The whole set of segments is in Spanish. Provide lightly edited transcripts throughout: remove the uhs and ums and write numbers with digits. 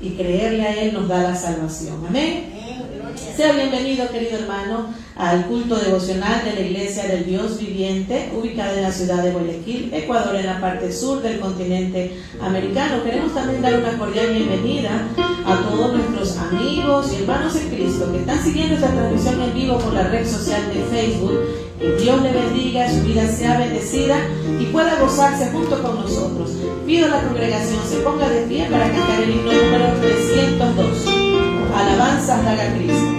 Y creerle a Él nos da la salvación. Amén. Sea bienvenido, querido hermano, al culto devocional de la Iglesia del Dios Viviente, ubicada en la ciudad de Guayaquil, Ecuador, en la parte sur del continente americano. Queremos también dar una cordial bienvenida a todos nuestros amigos y hermanos en Cristo que están siguiendo esta transmisión en vivo por la red social de Facebook. Que Dios le bendiga, su vida sea bendecida y pueda gozarse junto con nosotros. Pido a la congregación se ponga de pie para cantar el himno número 302. Alabanzas haga Cristo.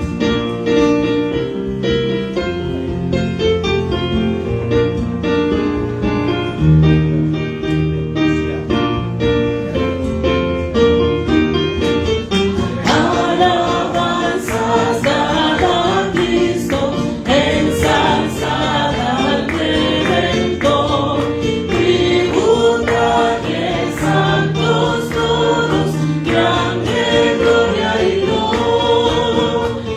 Santos todos, grande gloria y gloria.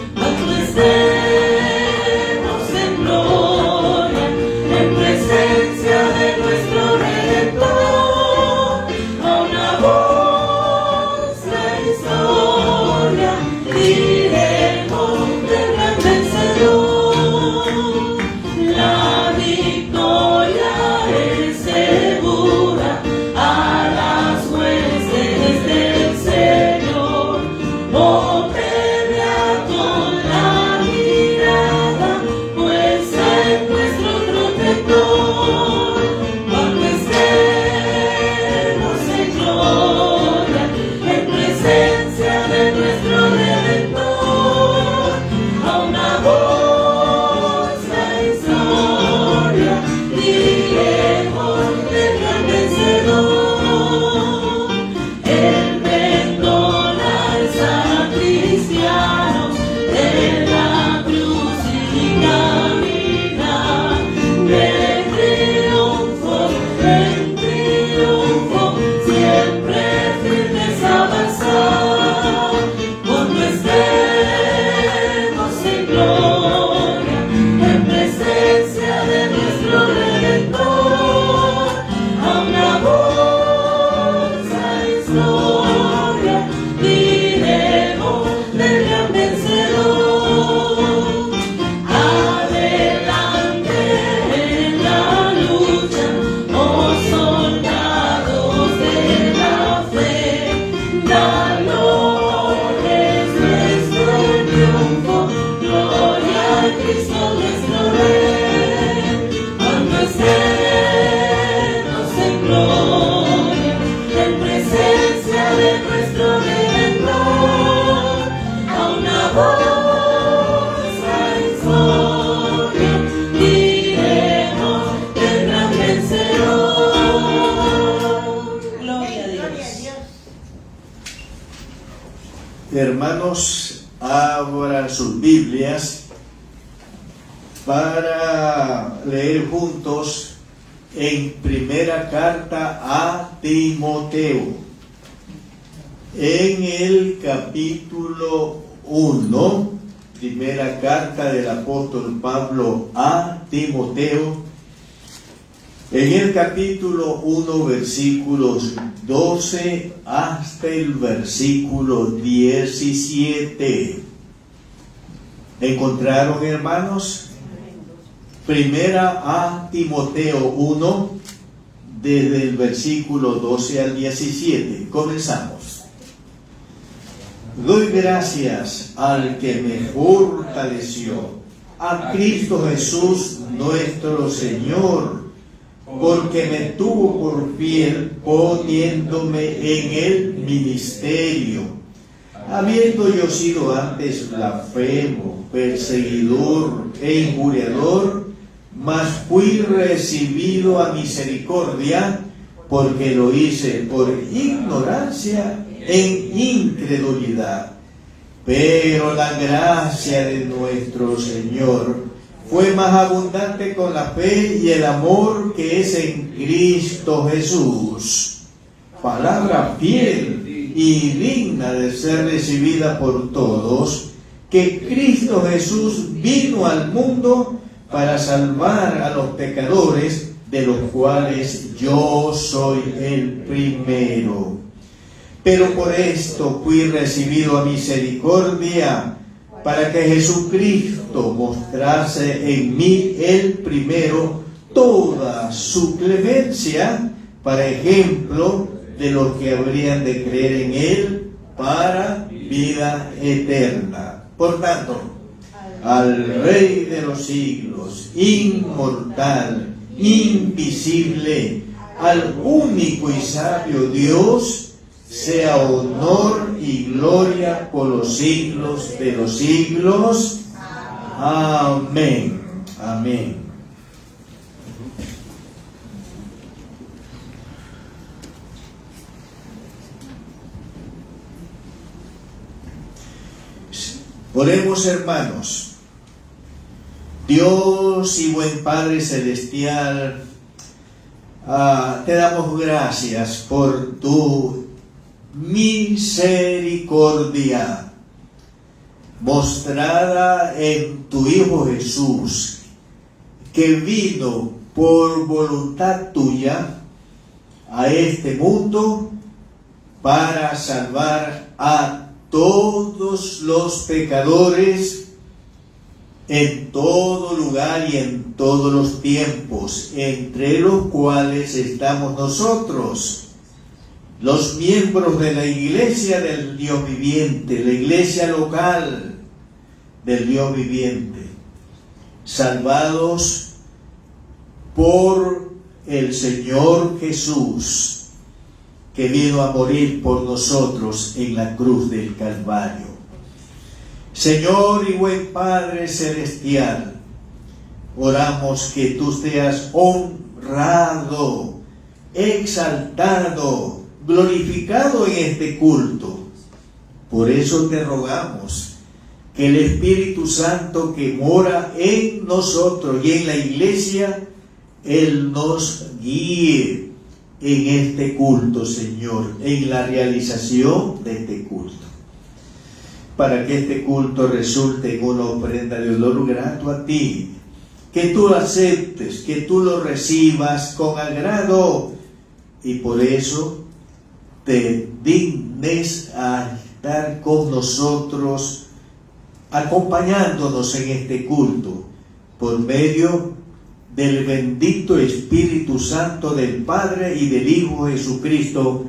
hermanos abran sus Biblias para leer juntos en primera carta a Timoteo, en el capítulo 1, primera carta del apóstol Pablo a Timoteo, en el capítulo 1, versículos 12 hasta el versículo 17. ¿Encontraron, hermanos? Primera a Timoteo 1, desde el versículo 12 al 17. Comenzamos. Doy gracias al que me fortaleció, a Cristo Jesús nuestro Señor, porque me tuvo por fiel poniéndome en el ministerio, habiendo yo sido antes blasfemo, perseguidor e injuriador, mas fui recibido a misericordia, porque lo hice por ignorancia en incredulidad. Pero la gracia de nuestro Señor fue más abundante con la fe y el amor que es en Cristo Jesús. Palabra fiel y digna de ser recibida por todos, que Cristo Jesús vino al mundo para salvar a los pecadores, de los cuales yo soy el primero. Pero por esto fui recibido a misericordia, para que Jesucristo mostrase en mí el primero toda su clemencia, para ejemplo de los que habrían de creer en Él para vida eterna. Por tanto, al Rey de los siglos, inmortal, invisible, al único y sabio Dios, sea honor y gloria por los siglos de los siglos. Amén. Amén. Oremos, hermanos. Dios y buen Padre Celestial, te damos gracias por tu misericordia mostrada en tu Hijo Jesús, que vino por voluntad tuya a este mundo para salvar a todos los pecadores en todo lugar y en todos los tiempos, entre los cuales estamos nosotros, los miembros de la iglesia del Dios viviente, la iglesia local del Dios viviente, salvados por el Señor Jesús, que vino a morir por nosotros en la cruz del Calvario. Señor y buen Padre Celestial, oramos que tú seas honrado, exaltado, glorificado en este culto. Por eso te rogamos que el Espíritu Santo que mora en nosotros y en la iglesia, Él nos guíe en este culto, Señor, en la realización de este culto, para que este culto resulte en una ofrenda de olor grato a ti, que tú lo aceptes, que tú lo recibas con agrado, y por eso te dignes a estar con nosotros, acompañándonos en este culto, por medio del bendito Espíritu Santo del Padre y del Hijo Jesucristo,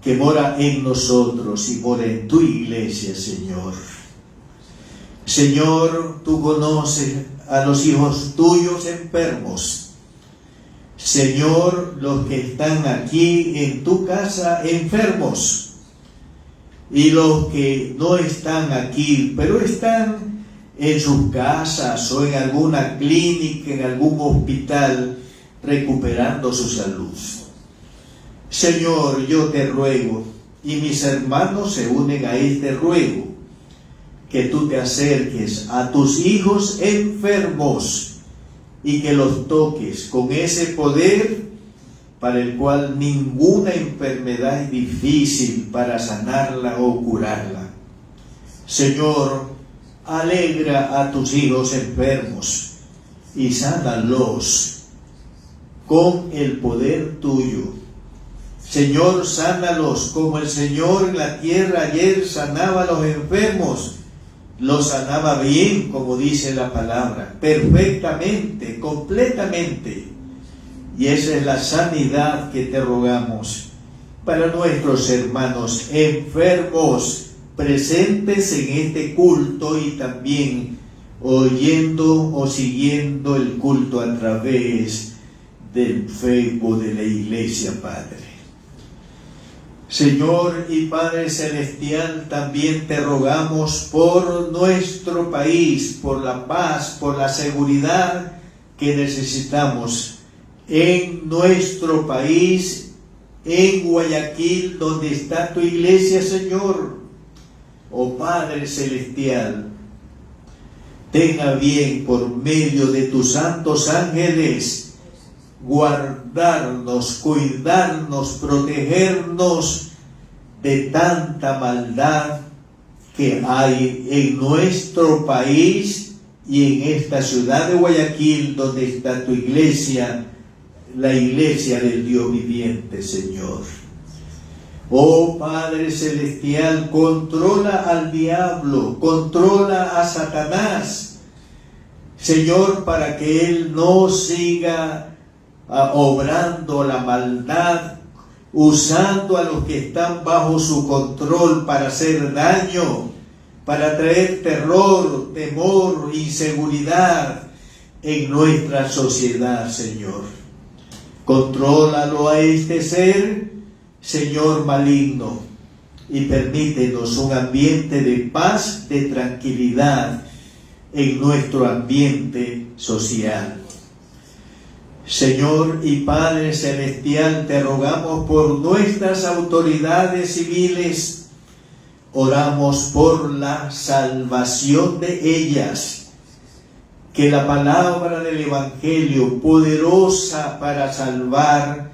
que mora en nosotros y mora en tu iglesia, Señor. Señor, tú conoces a los hijos tuyos enfermos. Señor, los que están aquí en tu casa enfermos, y los que no están aquí, pero están en sus casas o en alguna clínica, en algún hospital, recuperando su salud. Señor, yo te ruego y mis hermanos se unen a este ruego, que tú te acerques a tus hijos enfermos y que los toques con ese poder para el cual ninguna enfermedad es difícil para sanarla o curarla. Señor, alegra a tus hijos enfermos y sánalos con el poder tuyo. Señor, sánalos como el Señor en la tierra ayer sanaba a los enfermos. Los sanaba bien, como dice la palabra, perfectamente, completamente. Y esa es la sanidad que te rogamos para nuestros hermanos enfermos presentes en este culto y también oyendo o siguiendo el culto a través del Facebook de la iglesia, Padre. Señor y Padre Celestial, también te rogamos por nuestro país, por la paz, por la seguridad que necesitamos en nuestro país, en Guayaquil, donde está tu iglesia, Señor. Oh Padre Celestial, tenga bien por medio de tus santos ángeles guardarnos, cuidarnos, protegernos de tanta maldad que hay en nuestro país y en esta ciudad de Guayaquil, donde está tu iglesia, la iglesia del Dios viviente, Señor. Oh Padre Celestial, controla al diablo, controla a Satanás, Señor, para que él no siga obrando la maldad, usando a los que están bajo su control para hacer daño, para traer terror, temor, inseguridad en nuestra sociedad, Señor. Contrólalo a este ser, Señor maligno, y permítenos un ambiente de paz, de tranquilidad en nuestro ambiente social. Señor y Padre Celestial, te rogamos por nuestras autoridades civiles, oramos por la salvación de ellas, que la palabra del Evangelio, poderosa para salvar,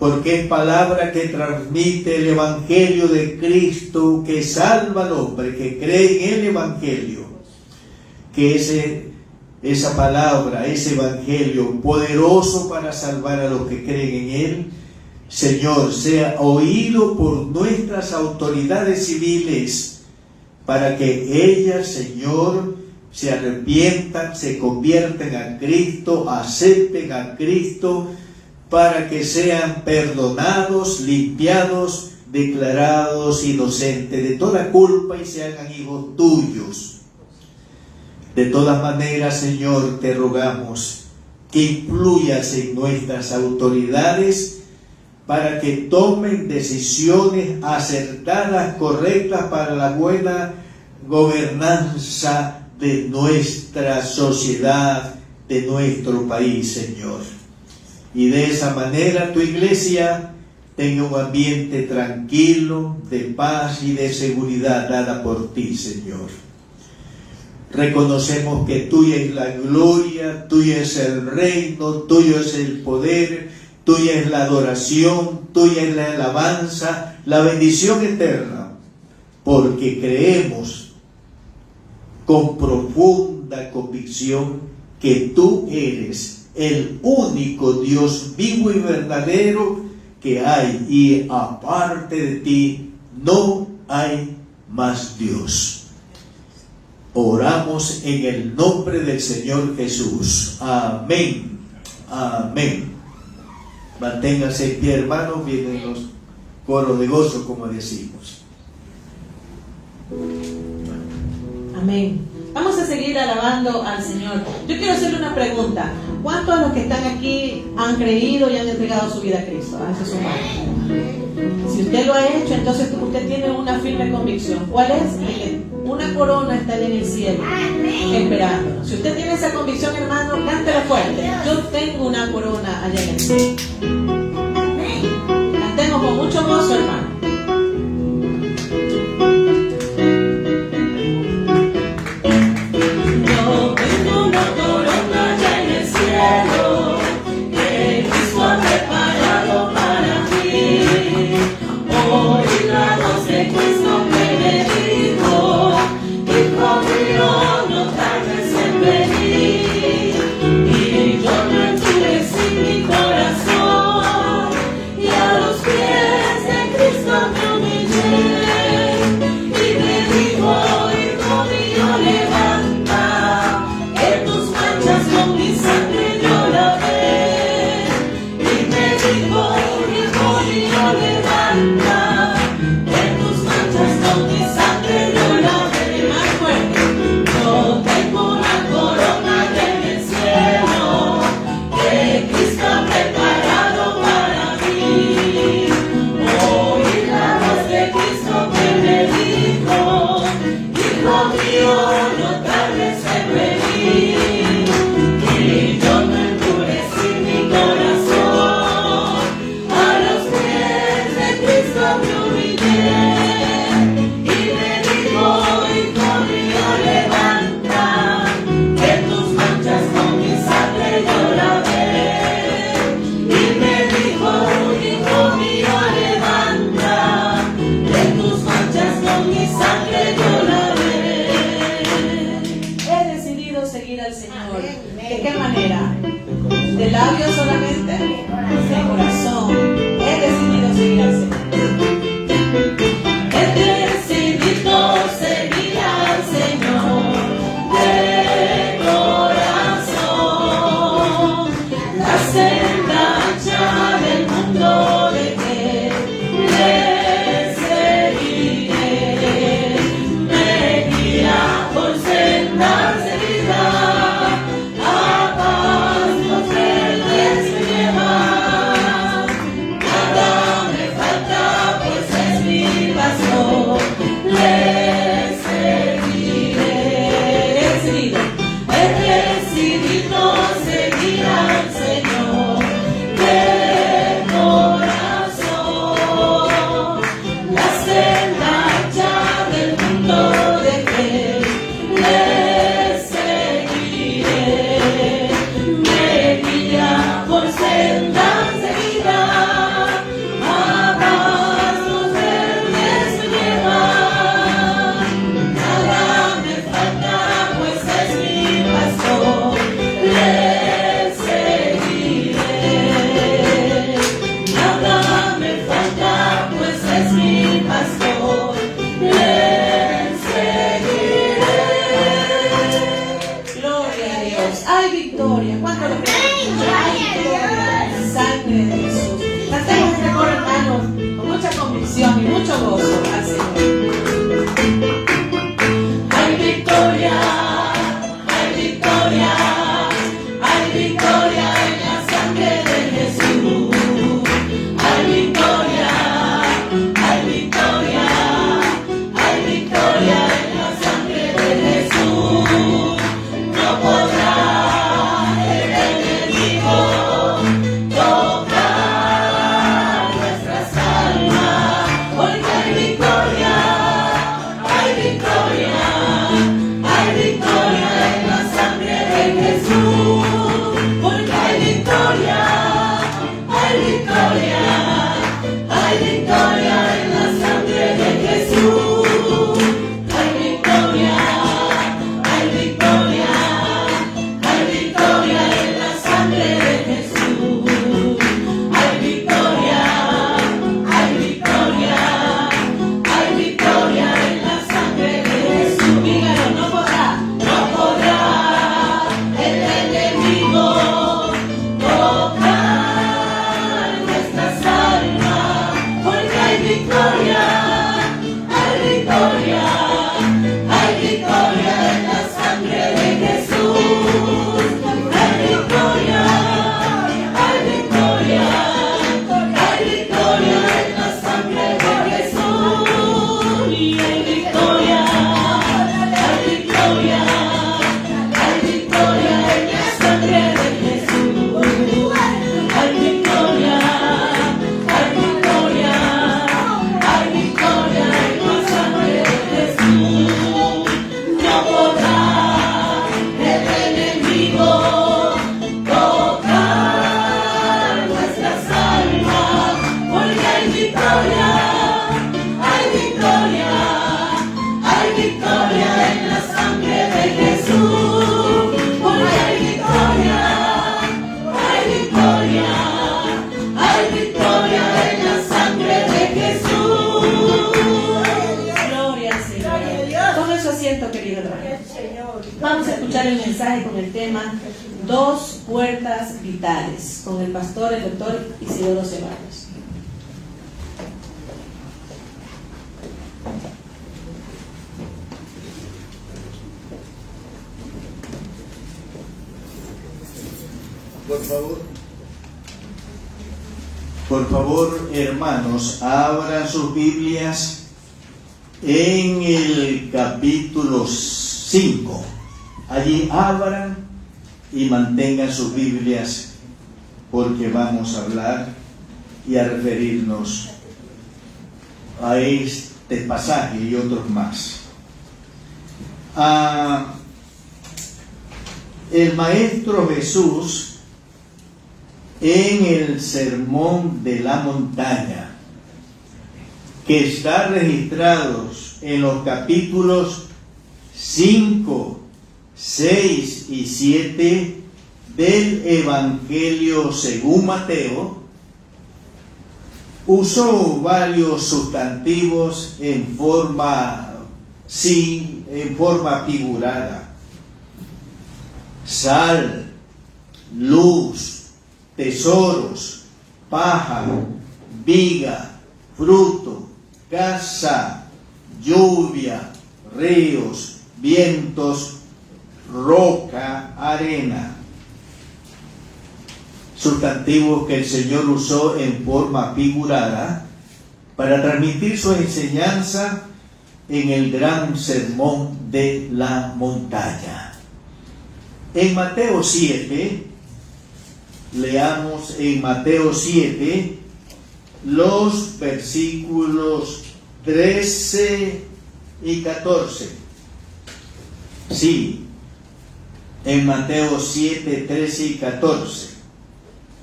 porque es palabra que transmite el Evangelio de Cristo, que salva al hombre, que cree en el Evangelio, que esa palabra, ese Evangelio poderoso para salvar a los que creen en Él, Señor, sea oído por nuestras autoridades civiles, para que ellas, Señor, se arrepientan, se conviertan a Cristo, acepten a Cristo, para que sean perdonados, limpiados, declarados inocentes de toda culpa y se hagan hijos tuyos. De todas maneras, Señor, te rogamos que influyas en nuestras autoridades para que tomen decisiones acertadas, correctas para la buena gobernanza de nuestra sociedad, de nuestro país, Señor. Y de esa manera tu iglesia tenga un ambiente tranquilo, de paz y de seguridad dada por ti, Señor. Reconocemos que tuya es la gloria, tuya es el reino, tuyo es el poder, tuya es la adoración, tuya es la alabanza, la bendición eterna, porque creemos con profunda convicción que tú eres el único Dios vivo y verdadero que hay, y aparte de ti no hay más Dios. Oramos en el nombre del Señor Jesús. Amén. Amén. Manténganse en pie, hermanos. Vienen los coros de gozo, como decimos. Amén. Vamos a seguir alabando al Señor. Yo quiero hacerle una pregunta. ¿Cuántos de los que están aquí han creído y han entregado su vida a Cristo? A eso son. Si usted lo ha hecho, entonces usted tiene una firme convicción. ¿Cuál es? Que una corona está allá en el cielo, esperando. Si usted tiene esa convicción, hermano, cántela fuerte. Yo tengo una corona allá en el cielo. Cantemos con mucho gozo, hermano. ¿En qué manera? ¿De labios solamente? De corazón. He decidido seguir al Señor. He decidido seguir al Señor de corazón. La senda ancha del mundo dejé, le seguiré. Me guía por sendas de vida, a pastos verdes me lleva. Nada me falta, pues es mi pastor, le seguiré. He decidido seguir al Señor de corazón. La senda ancha del mundo dejé, le seguiré. Me guía por sendas de vida, a pastos verdes me lleva. Nada me falta, pues es mi pastor, le seguiré. Nada me falta, pues es mi pastor, le seguiré. Gloria a Dios. Hay victoria. ¿Cuánto lo creen? Hay victoria en la sangre de Jesús. Cantemos este coro, hermanos, con mucha convicción y mucho gozo al Señor. Hay victoria, hay victoria, hay victoria en la sangre de Jesús. Hay victoria, hay victoria, hay victoria en la sangre de Jesús. No podrá el enemigo tocar nuestras almas, porque hay victoria, hay victoria, hay victoria en la sangre de Jesús. Porque hay victoria, hay victoria, hay victoria en la sangre de Jesús. Hay victoria, hay victoria, hay victoria en la sangre de Jesús. Hay victoria, hay victoria, hay victoria en la sangre de Jesús. Dígalo, no podrá el enemigo tocar nuestras almas, porque hay victoria, hay victoria, hay victoria en la sangre de Jesús. Hay victoria, hay victoria, hay victoria en la sangre de Jesús. Y hay victoria, hay victoria, hay victoria en la sangre de Jesús. Hay victoria, hay victoria, hay victoria en la sangre de Jesús. No podrá el enemigo tocar nuestras almas, porque hay victoria, hay victoria, hay victoria en la sangre de Jesús. Porque hay victoria, hay victoria, hay victoria en la sangre de Jesús. Gloria al Señor. Tome su asiento, querido hermano. Vamos a escuchar el mensaje con el tema Dos puertas vitales, con el pastor, el doctor Isidoro Ceballos. Por favor, hermanos, abran sus Biblias en el capítulo 5. Allí abran y mantengan sus Biblias, porque vamos a hablar y a referirnos a este pasaje y otros más. El Maestro Jesús, en el Sermón de la Montaña, que está registrado en los capítulos 5, 6 y 7 del Evangelio según Mateo, usó varios sustantivos en forma figurada. Sal, luz, tesoros, paja, viga, fruto, casa, lluvia, ríos, vientos, roca, arena. Sustantivos que el Señor usó en forma figurada para transmitir su enseñanza en el gran sermón de la montaña. En Mateo 7, leamos en Mateo 7 los versículos 13 y 14. Sí, en Mateo 7, 13 y 14.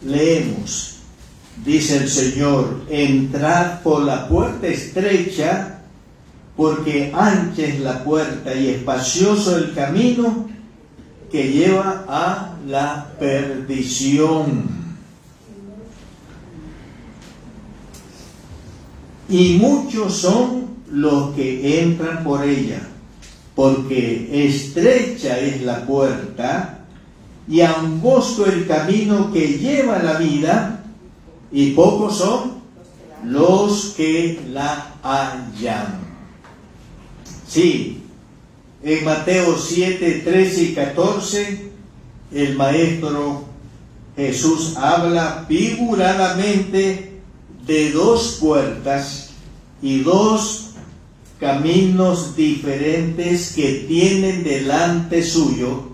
Leemos, dice el Señor: entrad por la puerta estrecha, porque ancha es la puerta y espacioso el camino que lleva a la perdición. Y muchos son los que entran por ella, porque estrecha es la puerta y angosto el camino que lleva a la vida, y pocos son los que la hallan. Sí, en Mateo 7, 13 y 14, el Maestro Jesús habla figuradamente de dos puertas y dos caminos diferentes que tienen delante suyo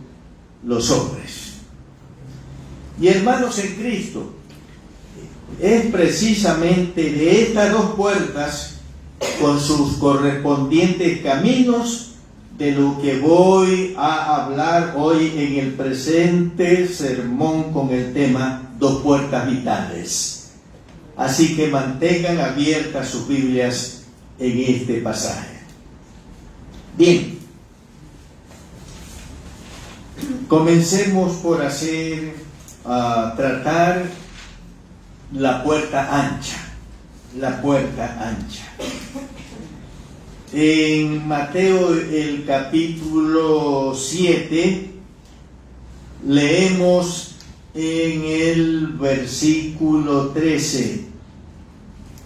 los hombres. Y hermanos en Cristo, es precisamente de estas dos puertas, con sus correspondientes caminos, de lo que voy a hablar hoy en el presente sermón con el tema dos puertas vitales. Así que mantengan abiertas sus Biblias en este pasaje. Bien, comencemos por tratar la puerta ancha. La puerta ancha. En Mateo el capítulo 7 leemos en el versículo 13: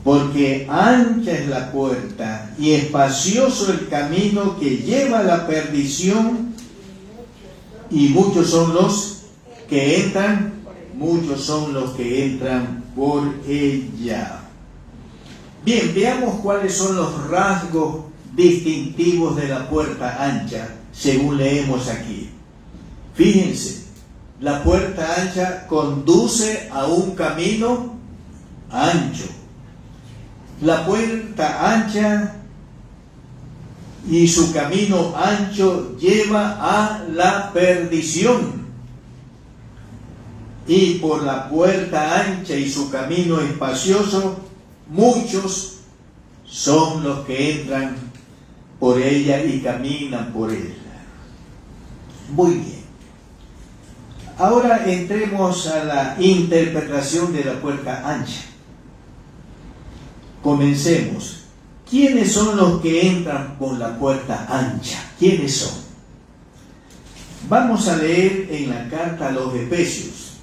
porque ancha es la puerta y espacioso el camino que lleva a la perdición, y muchos son los que entran por ella. Bien, veamos cuáles son los rasgos distintivos de la puerta ancha, según leemos aquí. Fíjense, la puerta ancha conduce a un camino ancho. La puerta ancha y su camino ancho lleva a la perdición. Y por la puerta ancha y su camino espacioso, muchos son los que entran por ella y caminan por ella. Muy bien. Ahora entremos a la interpretación de la puerta ancha. Comencemos. ¿Quiénes son los que entran por la puerta ancha? ¿Quiénes son? Vamos a leer en la carta a los Efesios.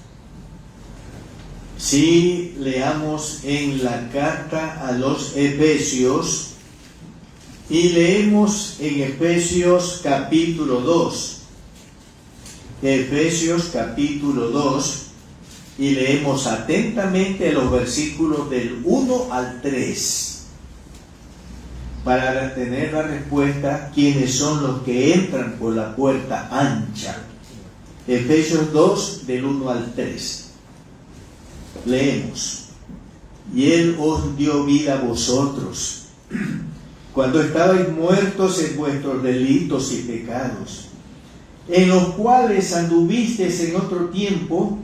Si leamos en la carta a los Efesios y leemos en Efesios capítulo 2. Efesios capítulo 2, y leemos atentamente los versículos del 1 al 3 para tener la respuesta: ¿quiénes son los que entran por la puerta ancha? Efesios 2 del 1 al 3. Leemos: y Él os dio vida a vosotros cuando estabais muertos en vuestros delitos y pecados, en los cuales anduvisteis en otro tiempo,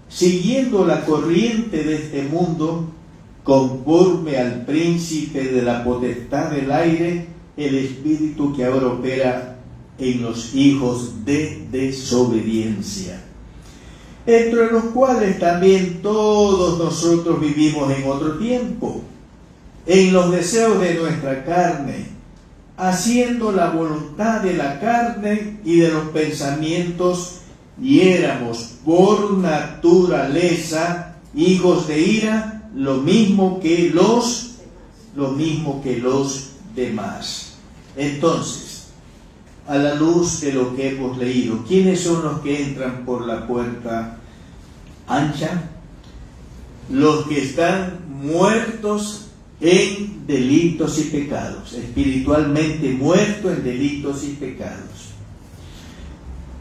siguiendo la corriente de este mundo, conforme al príncipe de la potestad del aire, el espíritu que ahora opera en los hijos de desobediencia, entre los cuales también todos nosotros vivimos en otro tiempo, en los deseos de nuestra carne, haciendo la voluntad de la carne y de los pensamientos, y éramos por naturaleza hijos de ira, lo mismo que los demás. Entonces, a la luz de lo que hemos leído, ¿quiénes son los que entran por la puerta ancha? Los que están muertos en delitos y pecados, espiritualmente muertos en delitos y pecados.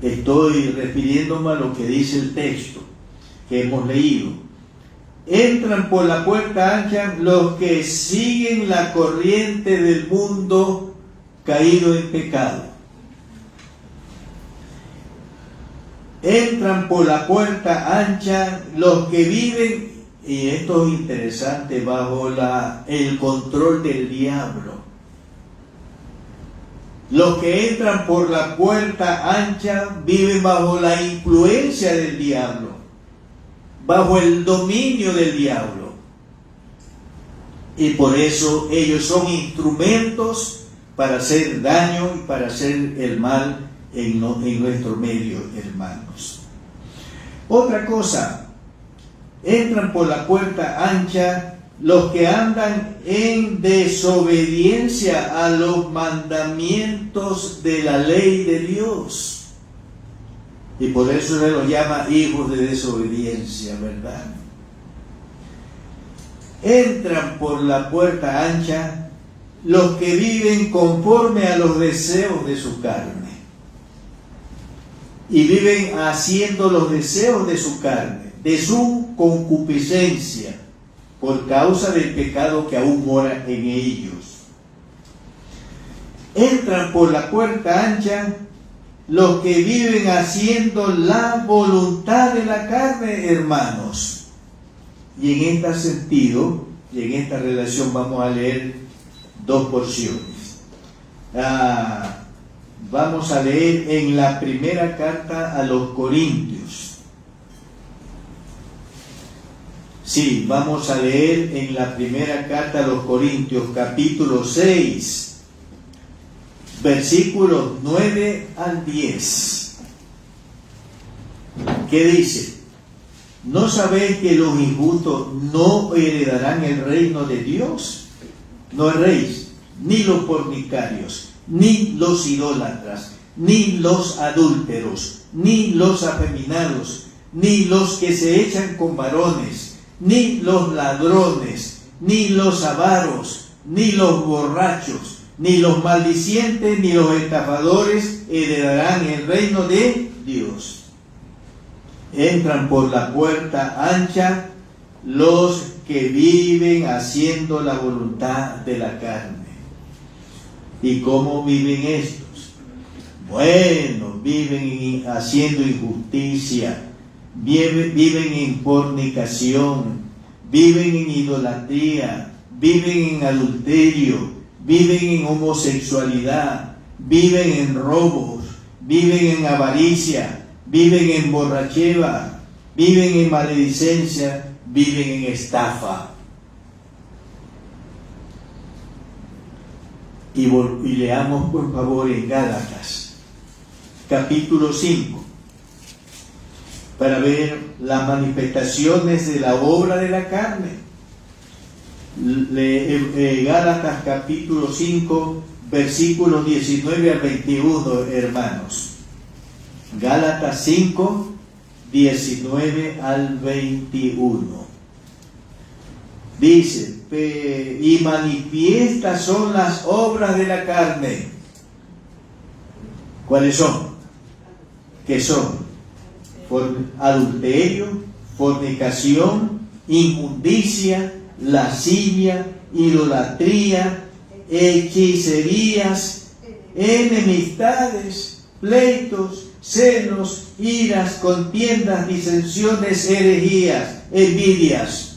Estoy refiriéndome a lo que dice el texto que hemos leído. Entran por la puerta ancha los que siguen la corriente del mundo caído en pecado. Entran por la puerta ancha los que viven, y esto es interesante, bajo el control del diablo. Los que entran por la puerta ancha viven bajo la influencia del diablo, bajo el dominio del diablo. Y por eso ellos son instrumentos para hacer daño y para hacer el mal en nuestro medio, hermanos. Otra cosa, entran por la puerta ancha los que andan en desobediencia a los mandamientos de la ley de Dios. Y por eso se los llama hijos de desobediencia, ¿verdad? Entran por la puerta ancha los que viven conforme a los deseos de su carne. Y viven haciendo los deseos de su carne, de su concupiscencia, por causa del pecado que aún mora en ellos. Entran por la puerta ancha los que viven haciendo la voluntad de la carne, hermanos. Y en este sentido, y en esta relación, vamos a leer dos porciones. Vamos a leer en la primera carta a los Corintios. Sí, vamos a leer en la primera carta a los Corintios, capítulo 6, versículos 9 al 10. ¿Qué dice? ¿No sabéis que los injustos no heredarán el reino de Dios? No erréis, ni los fornicarios, ni los idólatras, ni los adúlteros, ni los afeminados, ni los que se echan con varones, ni los ladrones, ni los avaros, ni los borrachos, ni los maldicientes, ni los estafadores heredarán el reino de Dios. Entran por la puerta ancha los que viven haciendo la voluntad de la carne. ¿Y cómo viven estos? Bueno, viven haciendo injusticia, viven en fornicación, viven en idolatría, viven en adulterio, viven en homosexualidad, viven en robos, viven en avaricia, viven en borrachera, viven en maledicencia, viven en estafa. Y leamos por favor en Gálatas, capítulo 5, para ver las manifestaciones de la obra de la carne. Gálatas capítulo 5, versículos 19 al 21, hermanos. Gálatas 5, 19 al 21. Dice, y manifiestas son las obras de la carne. ¿Cuáles son? ¿Qué son? Adulterio, fornicación, inmundicia, lascivia, idolatría, hechicerías, enemistades, pleitos, celos, iras, contiendas, disensiones, herejías, envidias,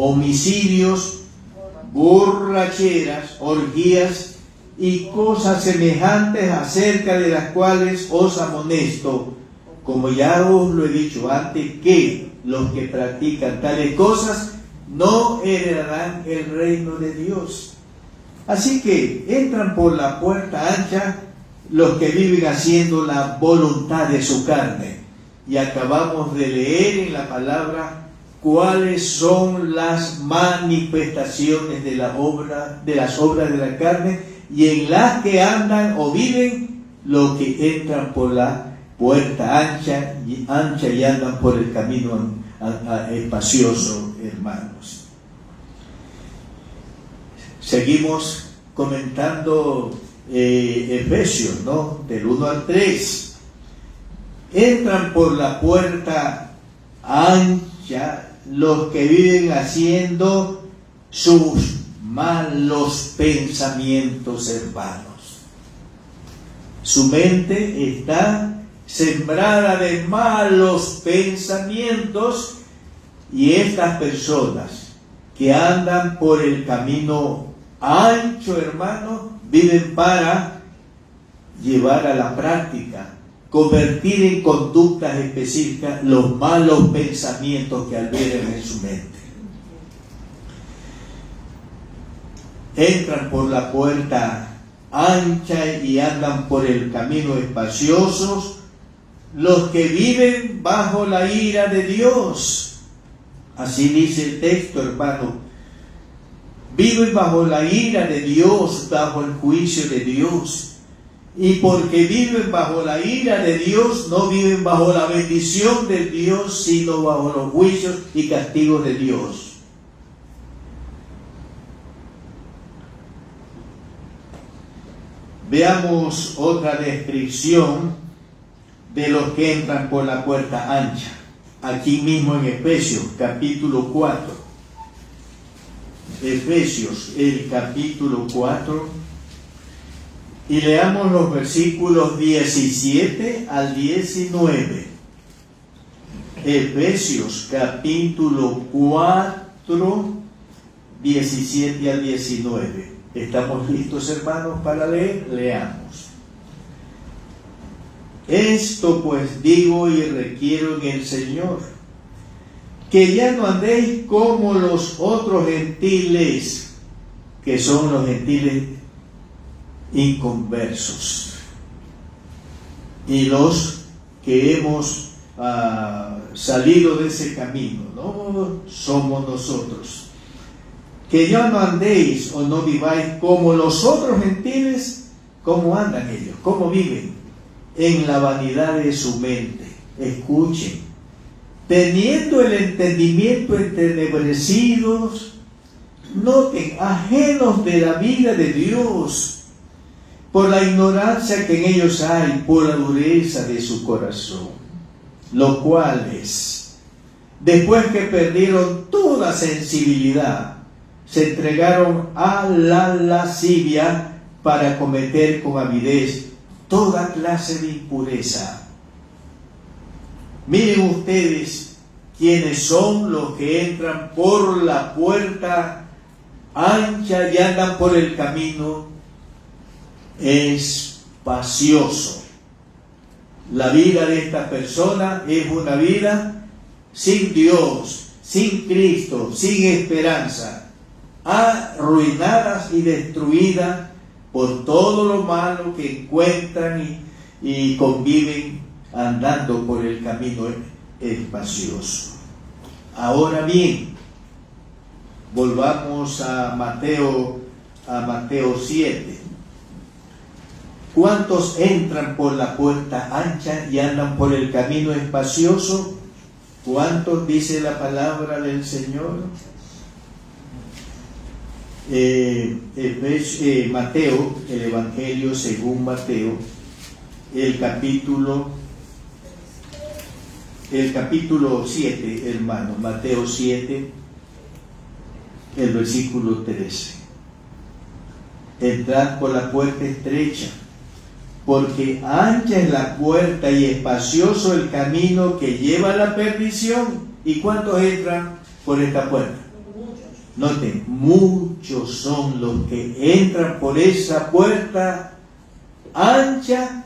homicidios, borracheras, orgías y cosas semejantes, acerca de las cuales os amonesto, como ya os lo he dicho antes, que los que practican tales cosas no heredarán el reino de Dios. Así que entran por la puerta ancha los que viven haciendo la voluntad de su carne. Y acabamos de leer en la palabra cuáles son las manifestaciones de las obras de la carne, y en las que andan o viven los que entran por la puerta ancha y andan por el camino espacioso, hermanos. Seguimos comentando Efesios, ¿no? Del 1 al 3. Entran por la puerta ancha los que viven haciendo sus malos pensamientos, hermanos. Su mente está sembrada de malos pensamientos, y estas personas que andan por el camino ancho, hermano, viven para llevar a la práctica, convertir en conductas específicas los malos pensamientos que albergan en su mente. Entran por la puerta ancha y andan por el camino espacioso los que viven bajo la ira de Dios. Así dice el texto, hermano. Viven bajo la ira de Dios, bajo el juicio de Dios. Y porque viven bajo la ira de Dios, no viven bajo la bendición de Dios, sino bajo los juicios y castigos de Dios. Veamos otra descripción de los que entran por la puerta ancha. Aquí mismo en Efesios, capítulo 4. Efesios, el capítulo 4. Y leamos los versículos 17 al 19. Efesios, capítulo 4, 17 al 19. ¿Estamos listos, hermanos, para leer? Leamos. Esto pues digo y requiero en el Señor, que ya no andéis como los otros gentiles, que son los gentiles inconversos, y los que hemos salido de ese camino, no somos nosotros. Que ya no andéis o no viváis como los otros gentiles. ¿Cómo andan ellos? ¿Cómo viven? En la vanidad de su mente. Escuchen. Teniendo el entendimiento entenebrecidos, noten, ajenos de la vida de Dios, por la ignorancia que en ellos hay, por la dureza de su corazón, lo cual es, después que perdieron toda sensibilidad, se entregaron a la lascivia para cometer con avidez toda clase de impureza. Miren ustedes quiénes son los que entran por la puerta ancha y andan por el camino espacioso. La vida de esta persona es una vida sin Dios, sin Cristo, sin esperanza, arruinadas y destruidas por todo lo malo que encuentran y conviven andando por el camino espacioso. Ahora bien, volvamos a Mateo 7. ¿Cuántos entran por la puerta ancha y andan por el camino espacioso? ¿Cuántos dice la palabra del Señor? Mateo, el Evangelio según Mateo, el capítulo 7, hermano, Mateo 7, el versículo 13. Entrad por la puerta estrecha, porque ancha es la puerta y espacioso el camino que lleva a la perdición. ¿Y cuántos entran por esta puerta? Noten, muchos son los que entran por esa puerta ancha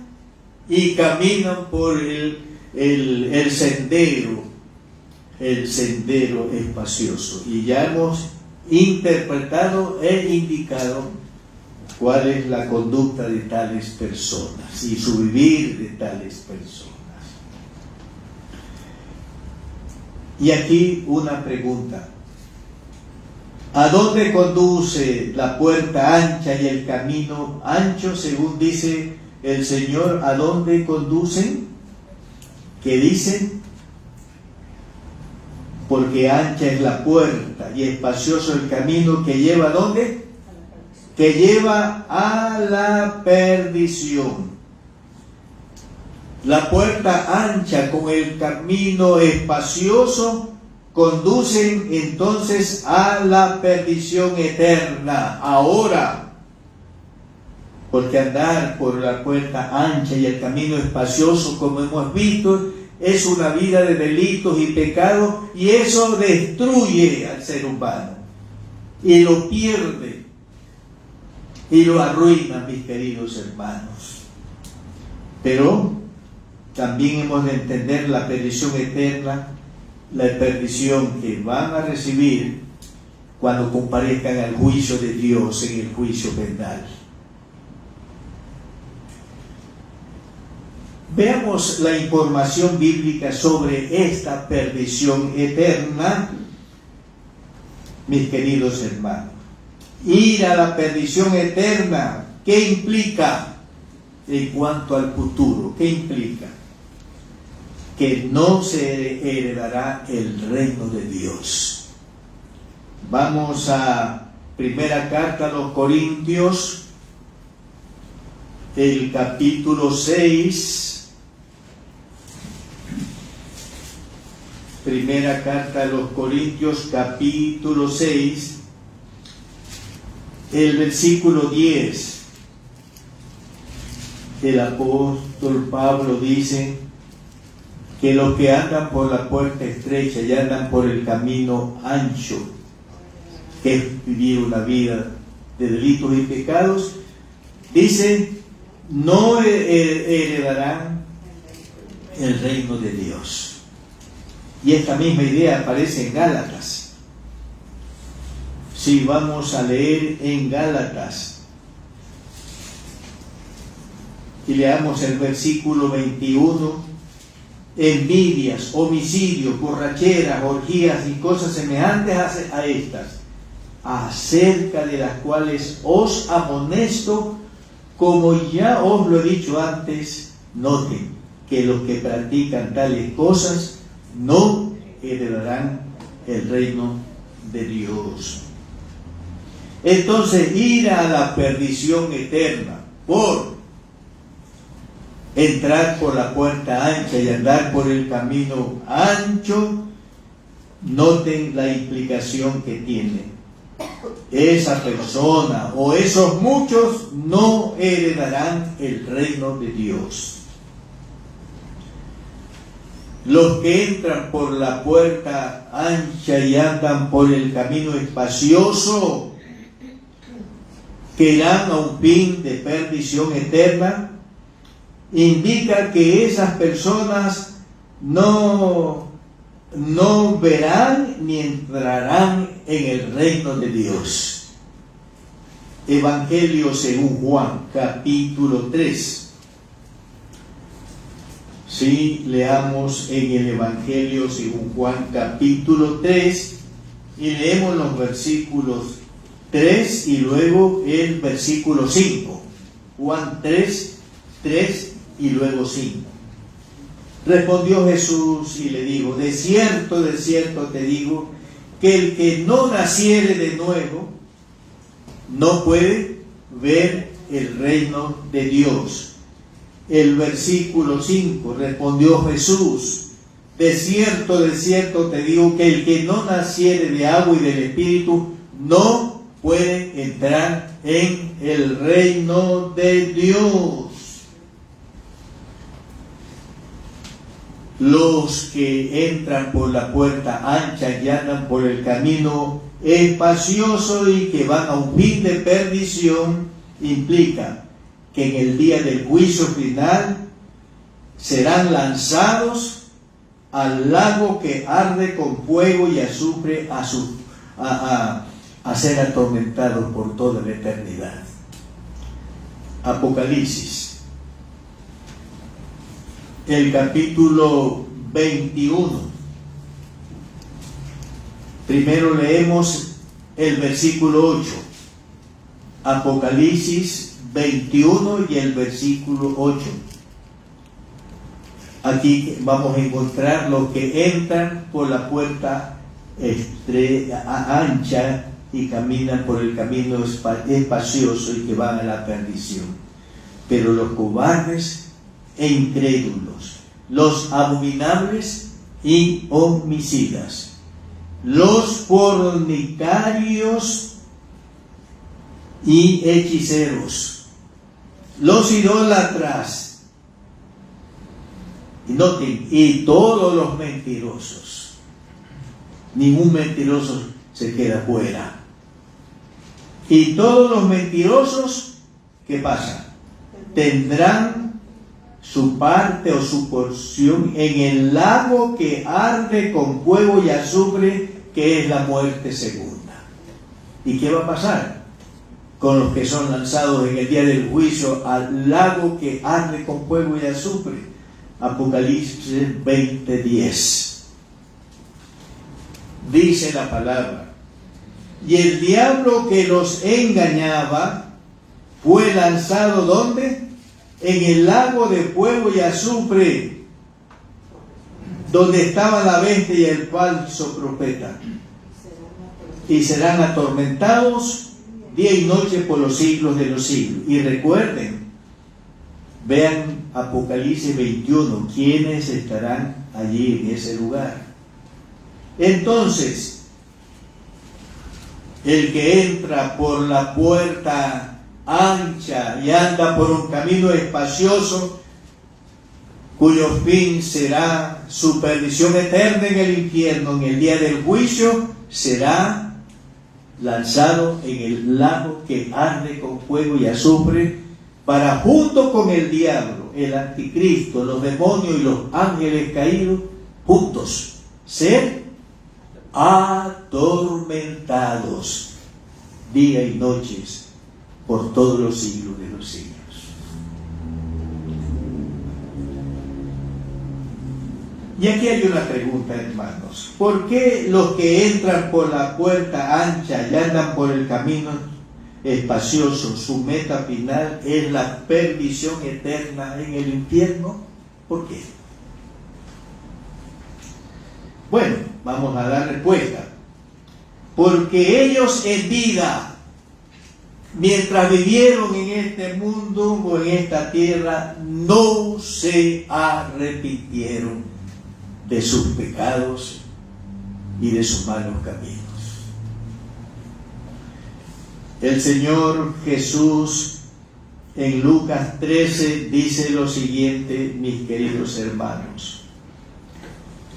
y caminan por el el sendero espacioso. Y ya hemos interpretado e indicado cuál es la conducta de tales personas y su vivir de tales personas. Y aquí una pregunta. ¿A dónde conduce la puerta ancha y el camino ancho, según dice el Señor? ¿A dónde conducen? ¿Qué dicen? Porque ancha es la puerta y espacioso el camino que lleva ¿a dónde? Que lleva a la perdición. La puerta ancha con el camino espacioso conducen entonces a la perdición eterna. Ahora, porque andar por la puerta ancha y el camino espacioso, como hemos visto, es una vida de delitos y pecados, y eso destruye al ser humano y lo pierde y lo arruina, mis queridos hermanos. Pero también hemos de entender la perdición eterna, la perdición que van a recibir cuando comparezcan al juicio de Dios en el juicio penal. Veamos la información bíblica sobre esta perdición eterna, mis queridos hermanos. Ir a la perdición eterna, ¿qué implica en cuanto al futuro? ¿Qué implica? Que no se heredará el reino de Dios. Vamos a primera carta a los Corintios, el capítulo 6. Primera carta a los Corintios, capítulo 6, el versículo 10. El apóstol Pablo dice que los que andan por la puerta estrecha y andan por el camino ancho, que es vivir una vida de delitos y pecados, dice, no heredarán el reino de Dios. Y esta misma idea aparece en Gálatas. Si vamos a leer en Gálatas y leamos el versículo 21, envidias, homicidios, borracheras, orgías y cosas semejantes a estas, acerca de las cuales os amonesto, como ya os lo he dicho antes, noten que los que practican tales cosas no heredarán el reino de Dios. Entonces, ir a la perdición eterna por entrar por la puerta ancha y andar por el camino ancho, noten la implicación que tiene. Esa persona o esos muchos no heredarán el reino de Dios. Los que entran por la puerta ancha y andan por el camino espacioso, que irán a un fin de perdición eterna, indica que esas personas no verán ni entrarán en el reino de Dios. Evangelio según Juan, capítulo 3. Si leamos en el Evangelio según Juan, capítulo 3, y leemos los versículos 3 y luego el versículo 5. Juan 3 y luego 5. Respondió Jesús y le dijo, de cierto te digo, que el que no naciere de nuevo, no puede ver el reino de Dios. El versículo 5, respondió Jesús, de cierto te digo, que el que no naciere de agua y del Espíritu, no puede entrar en el reino de Dios. Los que entran por la puerta ancha y andan por el camino espacioso y que van a un fin de perdición, implica que en el día del juicio final serán lanzados al lago que arde con fuego y azufre a ser atormentados por toda la eternidad. Apocalipsis, el capítulo 21. Primero leemos el versículo 8. Apocalipsis 21 y el versículo 8. Aquí vamos a encontrar los que entran por la puerta ancha y caminan por el camino espacioso y que van a la perdición. Pero los cobardes e incrédulos, los abominables y homicidas, los fornicarios y hechiceros, los idólatras, y todos los mentirosos. Ningún mentiroso se queda fuera. Y todos los mentirosos, ¿qué pasa? Tendrán su parte o su porción en el lago que arde con fuego y azufre, que es la muerte segunda. ¿Y qué va a pasar con los que son lanzados en el día del juicio al lago que arde con fuego y azufre? Apocalipsis 20:10. Dice la palabra: y el diablo que los engañaba fue lanzado ¿dónde? En el lago de fuego y azufre, donde estaba la bestia y el falso profeta, y serán atormentados día y noche por los siglos de los siglos. Y recuerden, vean Apocalipsis 21, quiénes estarán allí en ese lugar. Entonces, el que entra por la puerta ancha y anda por un camino espacioso, cuyo fin será su perdición eterna en el infierno, en el día del juicio, será lanzado en el lago que arde con fuego y azufre, para junto con el diablo, el anticristo, los demonios y los ángeles caídos, juntos, ser atormentados día y noches por todos los siglos de los siglos. Y aquí hay una pregunta, hermanos. ¿Por qué los que entran por la puerta ancha y andan por el camino espacioso, su meta final es la perdición eterna en el infierno? ¿Por qué? Bueno, vamos a dar respuesta. Porque ellos en vida, mientras vivieron en este mundo o en esta tierra, no se arrepintieron de sus pecados y de sus malos caminos. El Señor Jesús en Lucas 13 dice lo siguiente, mis queridos hermanos.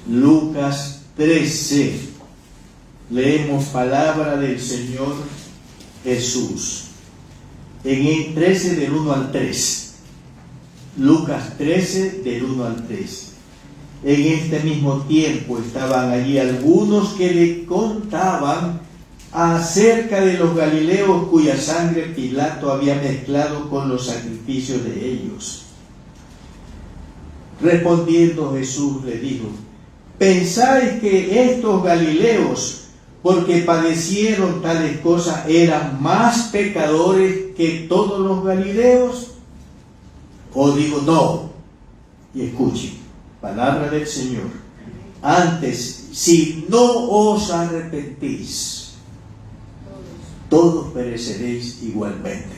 Lucas 13, leemos palabra del Señor Jesús. En el 13 del 1 al 3. Lucas 13 del 1 al 3. En este mismo tiempo estaban allí algunos que le contaban acerca de los galileos cuya sangre Pilato había mezclado con los sacrificios de ellos. Respondiendo Jesús le dijo: ¿pensáis que estos galileos, porque padecieron tales cosas, eran más pecadores que todos los galileos? Os digo, no. Y escuchen, palabra del Señor. Antes, si no os arrepentís, todos pereceréis igualmente.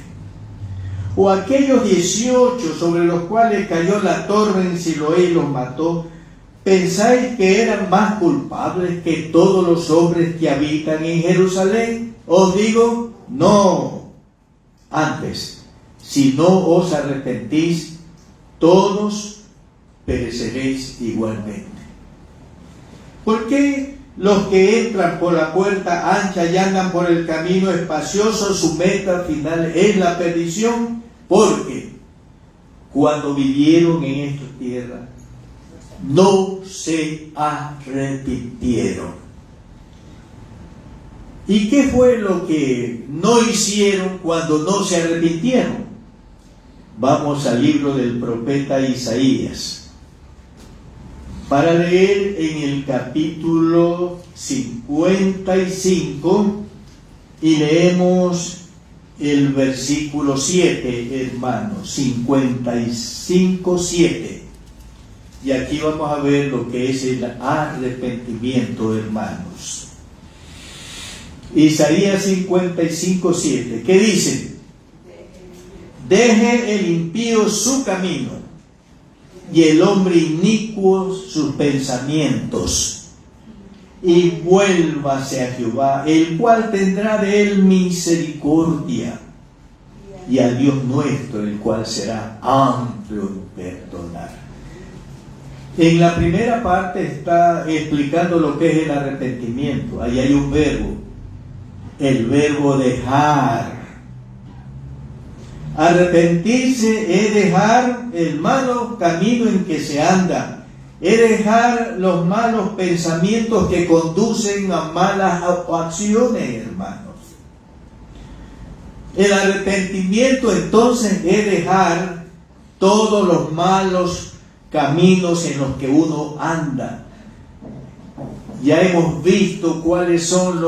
O aquellos 18 sobre los cuales cayó la torre en Siloé y los mató, ¿pensáis que eran más culpables que todos los hombres que habitan en Jerusalén? Os digo, no. Antes, si no os arrepentís, todos pereceréis igualmente. ¿Por qué los que entran por la puerta ancha y andan por el camino espacioso, su meta final es la perdición? Porque cuando vivieron en esta tierra, no se arrepintieron. ¿Y qué fue lo que no hicieron cuando no se arrepintieron? Vamos al libro del profeta Isaías para leer en el capítulo 55 y leemos el versículo 7, hermanos, 55, 7. Y aquí vamos a ver lo que es el arrepentimiento, hermanos. Isaías 55, 7. ¿Qué dice? Deje el impío su camino y el hombre inicuo sus pensamientos, y vuélvase a Jehová, el cual tendrá de él misericordia, y a Dios nuestro, el cual será amplio en perdonar. En la primera parte está explicando lo que es el arrepentimiento. Ahí hay un verbo, el verbo dejar. Arrepentirse es dejar el malo camino en que se anda, es dejar los malos pensamientos que conducen a malas acciones, hermanos. El arrepentimiento entonces es dejar todos los malos caminos en los que uno anda. Ya hemos visto cuáles son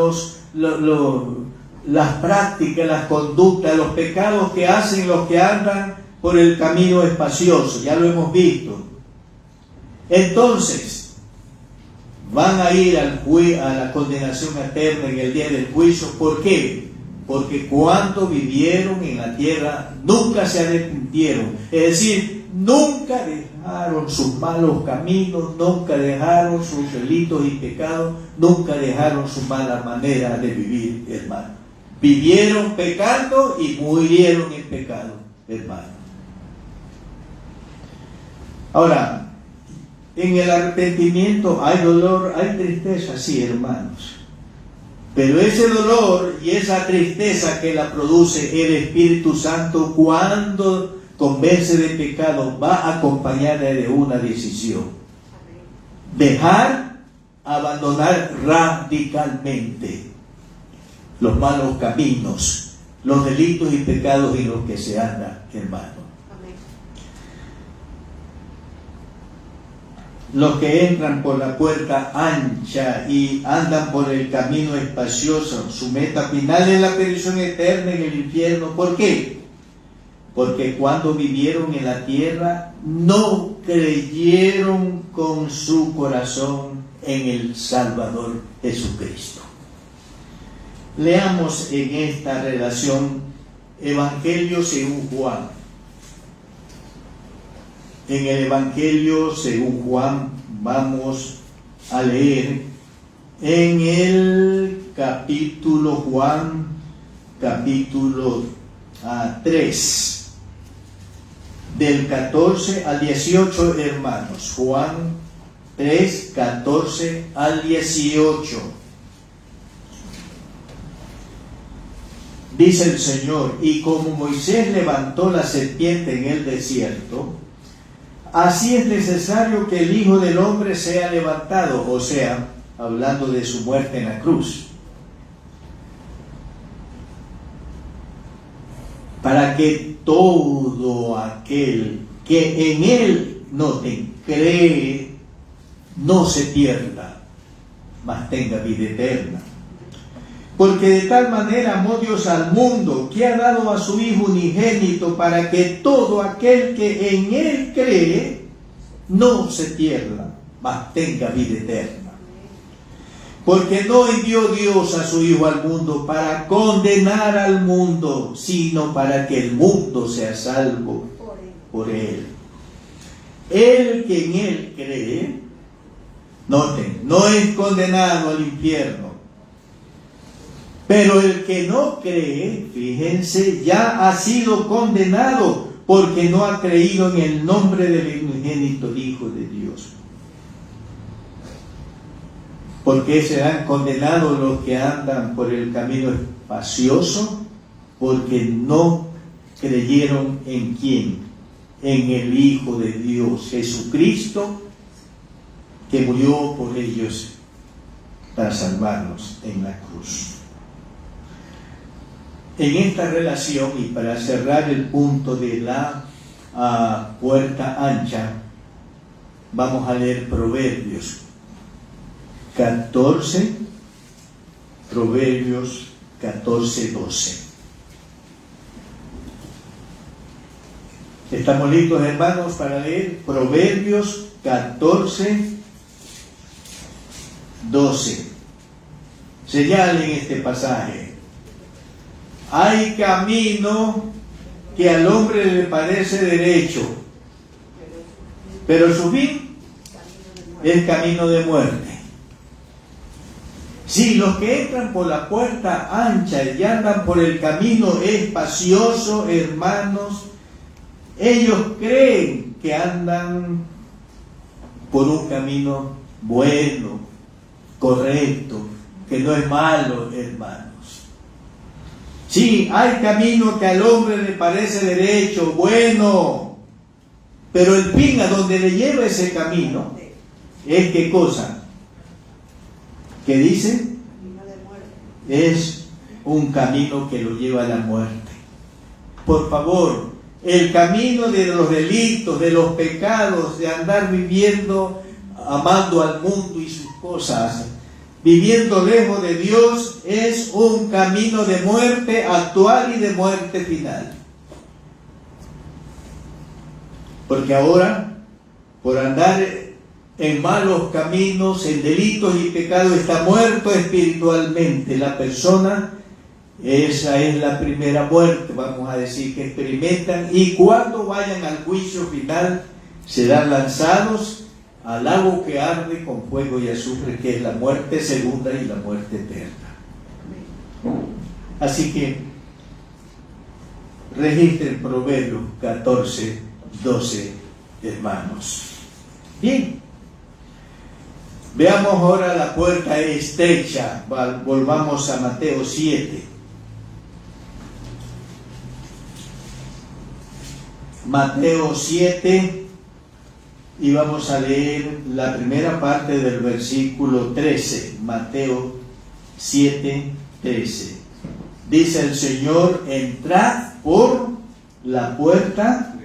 las prácticas, las conductas, los pecados que hacen los que andan por el camino espacioso. Ya lo hemos visto. Entonces, van a ir a la condenación eterna en el día del juicio. ¿Por qué? Porque cuando vivieron en la tierra nunca se arrepintieron. Es decir, nunca dejaron sus malos caminos, nunca dejaron sus delitos y pecados, nunca dejaron su mala manera de vivir, hermano. Vivieron pecando y murieron en pecado, hermano. Ahora, en el arrepentimiento hay dolor, hay tristeza, sí, hermanos. Pero ese dolor y esa tristeza que la produce el Espíritu Santo cuando convence de pecado va acompañada de una decisión. Dejar, abandonar radicalmente los malos caminos, los delitos y pecados en los que se anda, hermano. Los que entran por la puerta ancha y andan por el camino espacioso, su meta final es la perdición eterna en el infierno. ¿Por qué? Porque cuando vivieron en la tierra no creyeron con su corazón en el Salvador Jesucristo. Leamos en esta relación Evangelio según Juan. En el Evangelio según Juan vamos a leer en el capítulo Juan, capítulo 3, del 14 al 18, hermanos. Juan 3, 14 al 18. Dice el Señor: y como Moisés levantó la serpiente en el desierto, así es necesario que el Hijo del Hombre sea levantado, o sea, hablando de su muerte en la cruz, para que todo aquel que en Él cree no se pierda, mas tenga vida eterna. Porque de tal manera amó Dios al mundo, que ha dado a su Hijo unigénito, para que todo aquel que en Él cree no se pierda, mas tenga vida eterna. Porque no envió Dios a su Hijo al mundo para condenar al mundo, sino para que el mundo sea salvo por Él. El que en Él cree, noten, no es condenado al infierno. Pero el que no cree, fíjense, ya ha sido condenado porque no ha creído en el nombre del unigénito Hijo de Dios. ¿Por qué serán condenados los que andan por el camino espacioso? Porque no creyeron en quién, en el Hijo de Dios, Jesucristo, que murió por ellos para salvarnos en la cruz. En esta relación, y para cerrar el punto de la puerta ancha, vamos a leer Proverbios 14, Proverbios 14:12. ¿Estamos listos, hermanos, para leer Proverbios 14:12? Señalen este pasaje. Hay camino que al hombre le parece derecho, pero su fin es camino de muerte. Sí, los que entran por la puerta ancha y andan por el camino espacioso, hermanos, ellos creen que andan por un camino bueno, correcto, que no es malo, hermanos. Sí, hay camino que al hombre le parece derecho, bueno, pero el fin a donde le lleva ese camino es ¿qué cosa? ¿Qué dice? Es un camino que lo lleva a la muerte. Por favor, el camino de los delitos, de los pecados, de andar viviendo, amando al mundo y sus cosas, viviendo lejos de Dios, es un camino de muerte actual y de muerte final. Porque ahora, por andar en malos caminos, en delitos y pecados, está muerto espiritualmente la persona. Esa es la primera muerte, vamos a decir, que experimentan, y cuando vayan al juicio final serán lanzados al lago que arde con fuego y azufre, que es la muerte segunda y la muerte eterna. Así que registren Proverbios 14:12, hermanos. Bien, veamos ahora la puerta estrecha. Volvamos a Mateo 7. Mateo 7, y vamos a leer la primera parte del versículo 13. Mateo 7:13. Dice el Señor: entrad por la puerta.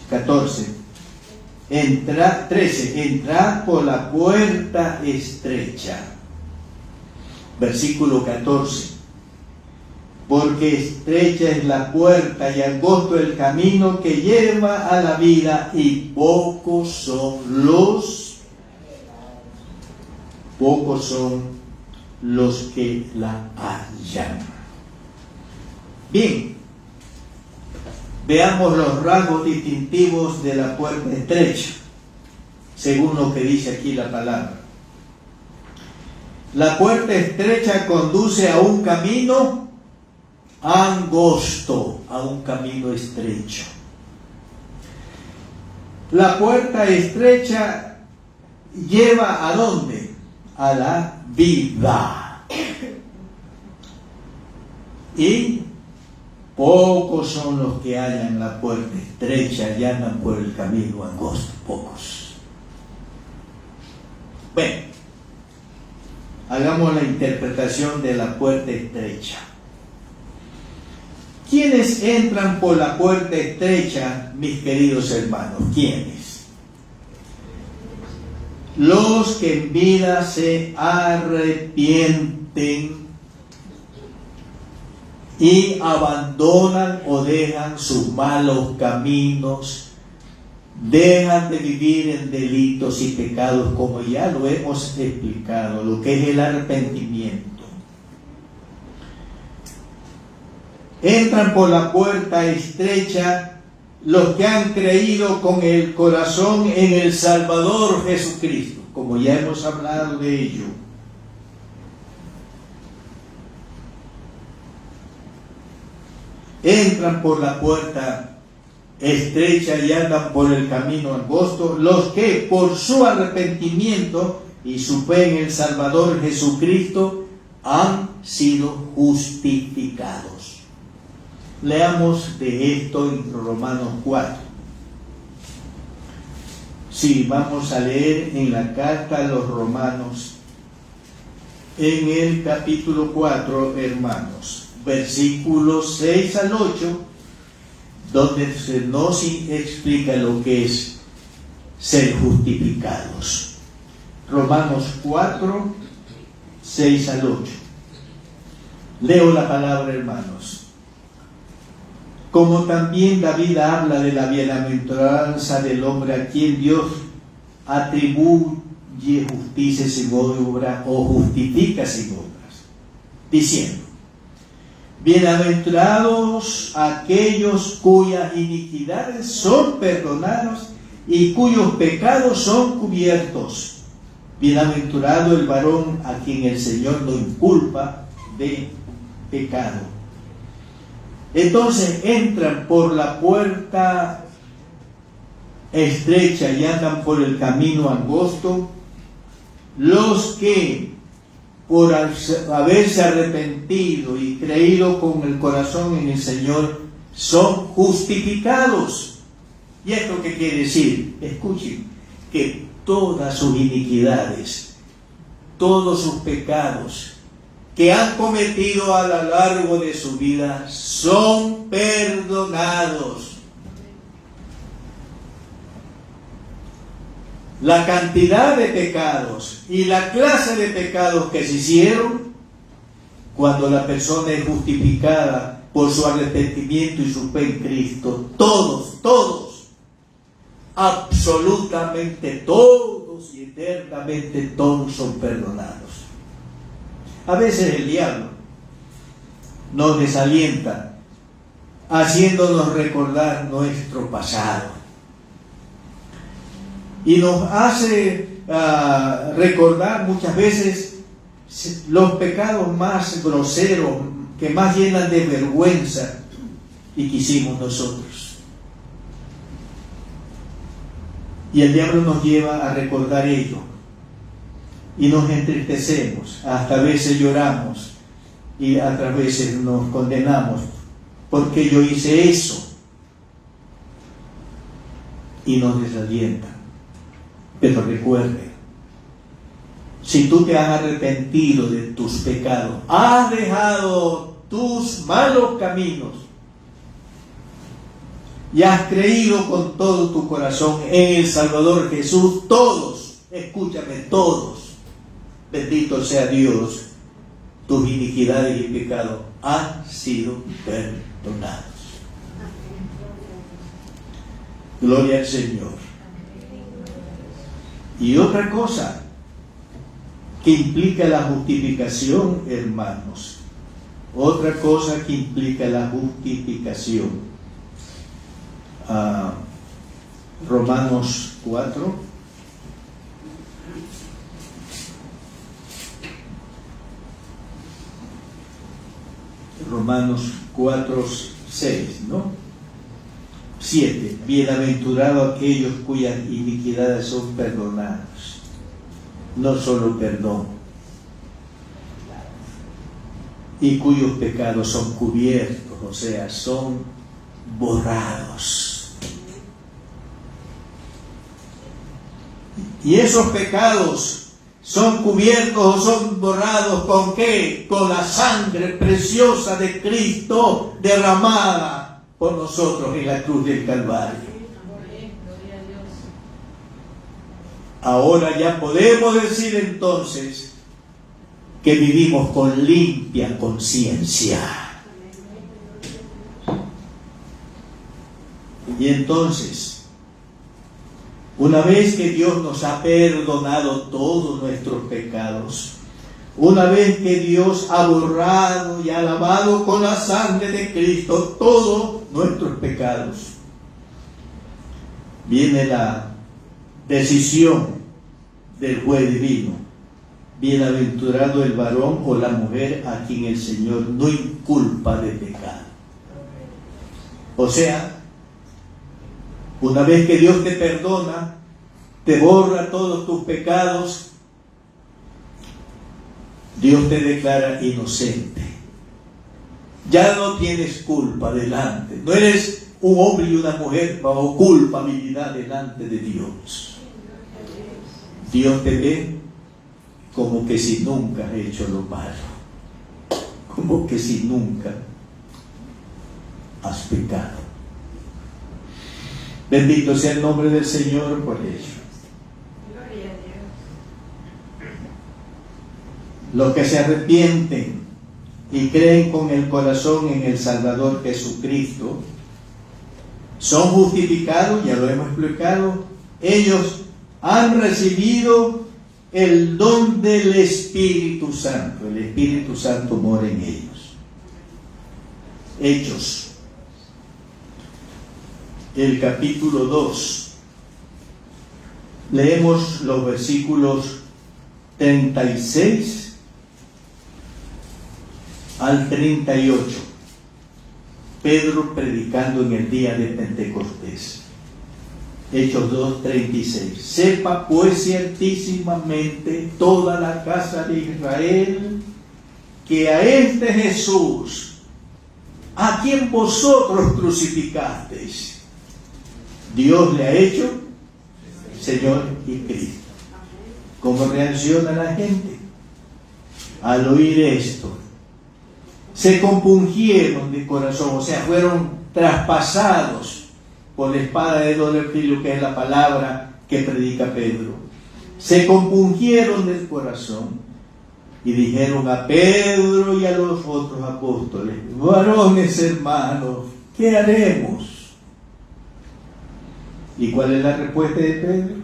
13. Entrad por la puerta estrecha. Versículo 14. Porque estrecha es la puerta y angosto el camino que lleva a la vida, y pocos son los que la hallan. Bien, veamos los rasgos distintivos de la puerta estrecha, según lo que dice aquí la palabra. La puerta estrecha conduce a un camino angosto, a un camino estrecho. La puerta estrecha lleva ¿a dónde? A la vida. Y pocos son los que hallan la puerta estrecha y andan por el camino angosto. Pocos. Bueno, hagamos la interpretación de la puerta estrecha. ¿Quiénes entran por la puerta estrecha, mis queridos hermanos? ¿Quiénes? Los que en vida se arrepienten y abandonan o dejan sus malos caminos, dejan de vivir en delitos y pecados, como ya lo hemos explicado, lo que es el arrepentimiento. Entran por la puerta estrecha los que han creído con el corazón en el Salvador Jesucristo, como ya hemos hablado de ello. Entran por la puerta estrecha y andan por el camino angosto los que por su arrepentimiento y su fe en el Salvador Jesucristo han sido justificados. Leamos de esto en Romanos 4. Sí, vamos a leer en la carta a los Romanos, en el capítulo 4, hermanos, versículos 6 al 8, donde se nos explica lo que es ser justificados. Romanos 4, 6 al 8. Leo la palabra, hermanos. Como también David habla de la bienaventuranza del hombre a quien Dios atribuye justicia sin obra o justifica sin obras, diciendo: bienaventurados aquellos cuyas iniquidades son perdonadas y cuyos pecados son cubiertos. Bienaventurado el varón a quien el Señor no inculpa de pecado. Entonces entran por la puerta estrecha y andan por el camino angosto los que, por haberse arrepentido y creído con el corazón en el Señor, son justificados. ¿Y esto qué quiere decir? Escuchen, que todas sus iniquidades, todos sus pecados que han cometido a lo largo de su vida son perdonados. La cantidad de pecados y la clase de pecados que se hicieron, cuando la persona es justificada por su arrepentimiento y su fe en Cristo, todos, absolutamente todos y eternamente todos son perdonados. A veces el diablo nos desalienta, haciéndonos recordar nuestro pasado. Y nos hace recordar muchas veces los pecados más groseros, que más llenan de vergüenza y que hicimos nosotros. Y el diablo nos lleva a recordar ello. Y nos entristecemos, hasta a veces lloramos y otras veces nos condenamos porque yo hice eso, y nos desalienta. Pero recuerde, si tú te has arrepentido de tus pecados, has dejado tus malos caminos y has creído con todo tu corazón en el Salvador Jesús, todos, escúchame, todos, bendito sea Dios, tus iniquidades y pecados han sido perdonados. Gloria al Señor. Y otra cosa que implica la justificación, hermanos, otra cosa que implica la justificación. Romanos 4. Romanos 4, 6, ¿no? 7. Bienaventurados aquellos cuyas iniquidades son perdonadas. No solo perdón. Y cuyos pecados son cubiertos, o sea, son borrados. Y esos pecados son cubiertos o son borrados ¿con qué? Con la sangre preciosa de Cristo derramada por nosotros en la cruz del Calvario. Ahora ya podemos decir entonces que vivimos con limpia conciencia. Y entonces, una vez que Dios nos ha perdonado todos nuestros pecados, una vez que Dios ha borrado y ha lavado con la sangre de Cristo todos nuestros pecados, viene la decisión del juez divino. Bienaventurado el varón o la mujer a quien el Señor no inculpa de pecado. O sea, una vez que Dios te perdona, te borra todos tus pecados, Dios te declara inocente. Ya no tienes culpa delante. No eres un hombre y una mujer bajo culpabilidad delante de Dios. Dios te ve como que si nunca has hecho lo malo, como que si nunca has pecado. Bendito sea el nombre del Señor por ello. Gloria a Dios. Los que se arrepienten y creen con el corazón en el Salvador Jesucristo son justificados, ya lo hemos explicado. Ellos han recibido el don del Espíritu Santo. El Espíritu Santo mora en ellos. Hechos, el capítulo 2. Leemos los versículos 36 al 38. Pedro predicando en el día de Pentecostés. Hechos 2:36. Sepa pues ciertísimamente toda la casa de Israel que a este Jesús, a quien vosotros crucificasteis, Dios le ha hecho Señor y Cristo. ¿Cómo reacciona la gente al oír esto? Se compungieron de corazón, o sea, fueron traspasados por la espada de doble filo, que es la palabra que predica Pedro. Se compungieron del corazón y dijeron a Pedro y a los otros apóstoles: varones hermanos, ¿qué haremos? ¿Y cuál es la respuesta de Pedro?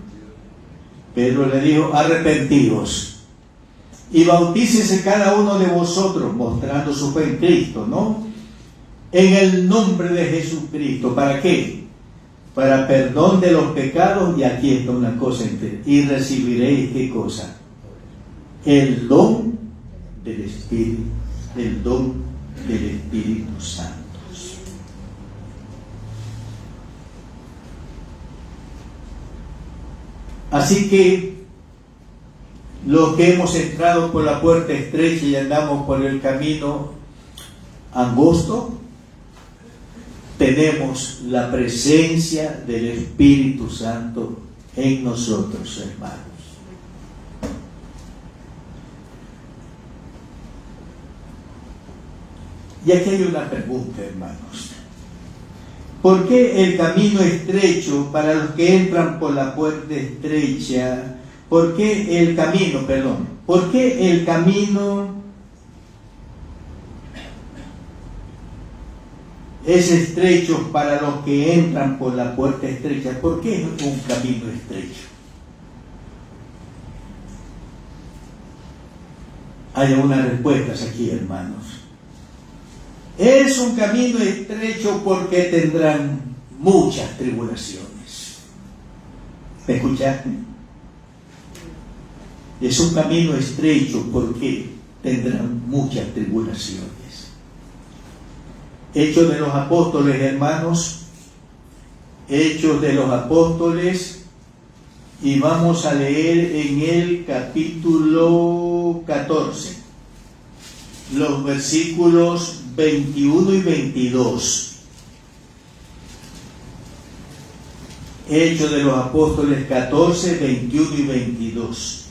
Pedro le dijo: arrepentíos y bautícese cada uno de vosotros, mostrando su fe en Cristo, ¿no? En el nombre de Jesucristo. ¿Para qué? Para perdón de los pecados. Y aquí está una cosa entera. Y recibiréis, ¿qué cosa? El don del Espíritu. El don del Espíritu Santo. Así que los que hemos entrado por la puerta estrecha y andamos por el camino angosto, tenemos la presencia del Espíritu Santo en nosotros, hermanos. Y aquí hay una pregunta, hermanos. ¿Por qué el camino estrecho para los que entran por la puerta estrecha? ¿Por qué el camino es estrecho para los que entran por la puerta estrecha? ¿Por qué es un camino estrecho? Hay unas respuestas aquí, hermanos. Es un camino estrecho porque tendrán muchas tribulaciones. ¿Me escuchaste? Es un camino estrecho porque tendrán muchas tribulaciones. Hechos de los Apóstoles, hermanos. Hechos de los Apóstoles. Y vamos a leer en el capítulo 14. Los versículos 21 y 22. Hechos de los Apóstoles 14, 21 y 22.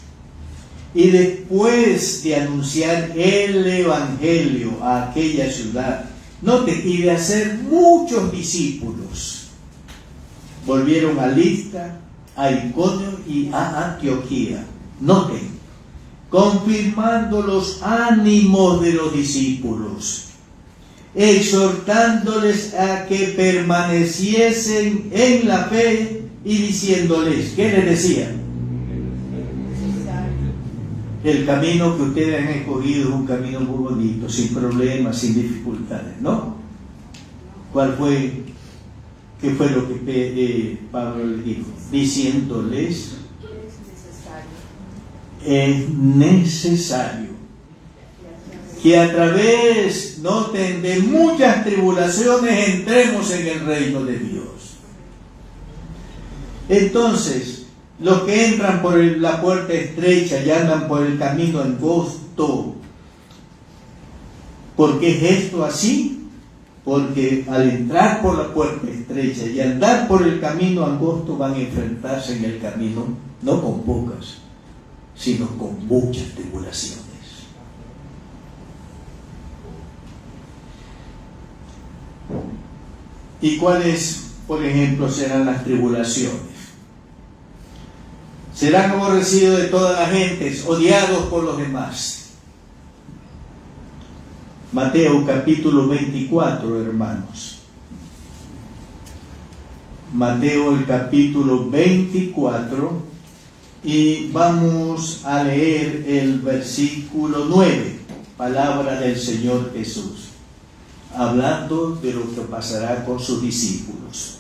Y después de anunciar el Evangelio a aquella ciudad, y de hacer muchos discípulos, volvieron a Listra, a Iconio y a Antioquía. Confirmando los ánimos de los discípulos, exhortándoles a que permaneciesen en la fe y diciéndoles, ¿qué les decían? El camino que ustedes han escogido es un camino muy bonito, sin problemas, sin dificultades, ¿no? ¿Qué fue lo que Pablo les dijo? Diciéndoles, es necesario que a través de muchas tribulaciones entremos en el reino de Dios. Entonces, los que entran por la puerta estrecha y andan por el camino angosto, ¿Por qué es esto así? Porque al entrar por la puerta estrecha y andar por el camino angosto van a enfrentarse en el camino no con pocas, sino con muchas tribulaciones. ¿Y cuáles, por ejemplo, serán las tribulaciones? Serán aborrecidos de todas las gentes, odiados por los demás. Mateo capítulo 24, hermanos. Mateo el capítulo 24 y vamos a leer el versículo 9, palabra del Señor Jesús, hablando de lo que pasará con sus discípulos.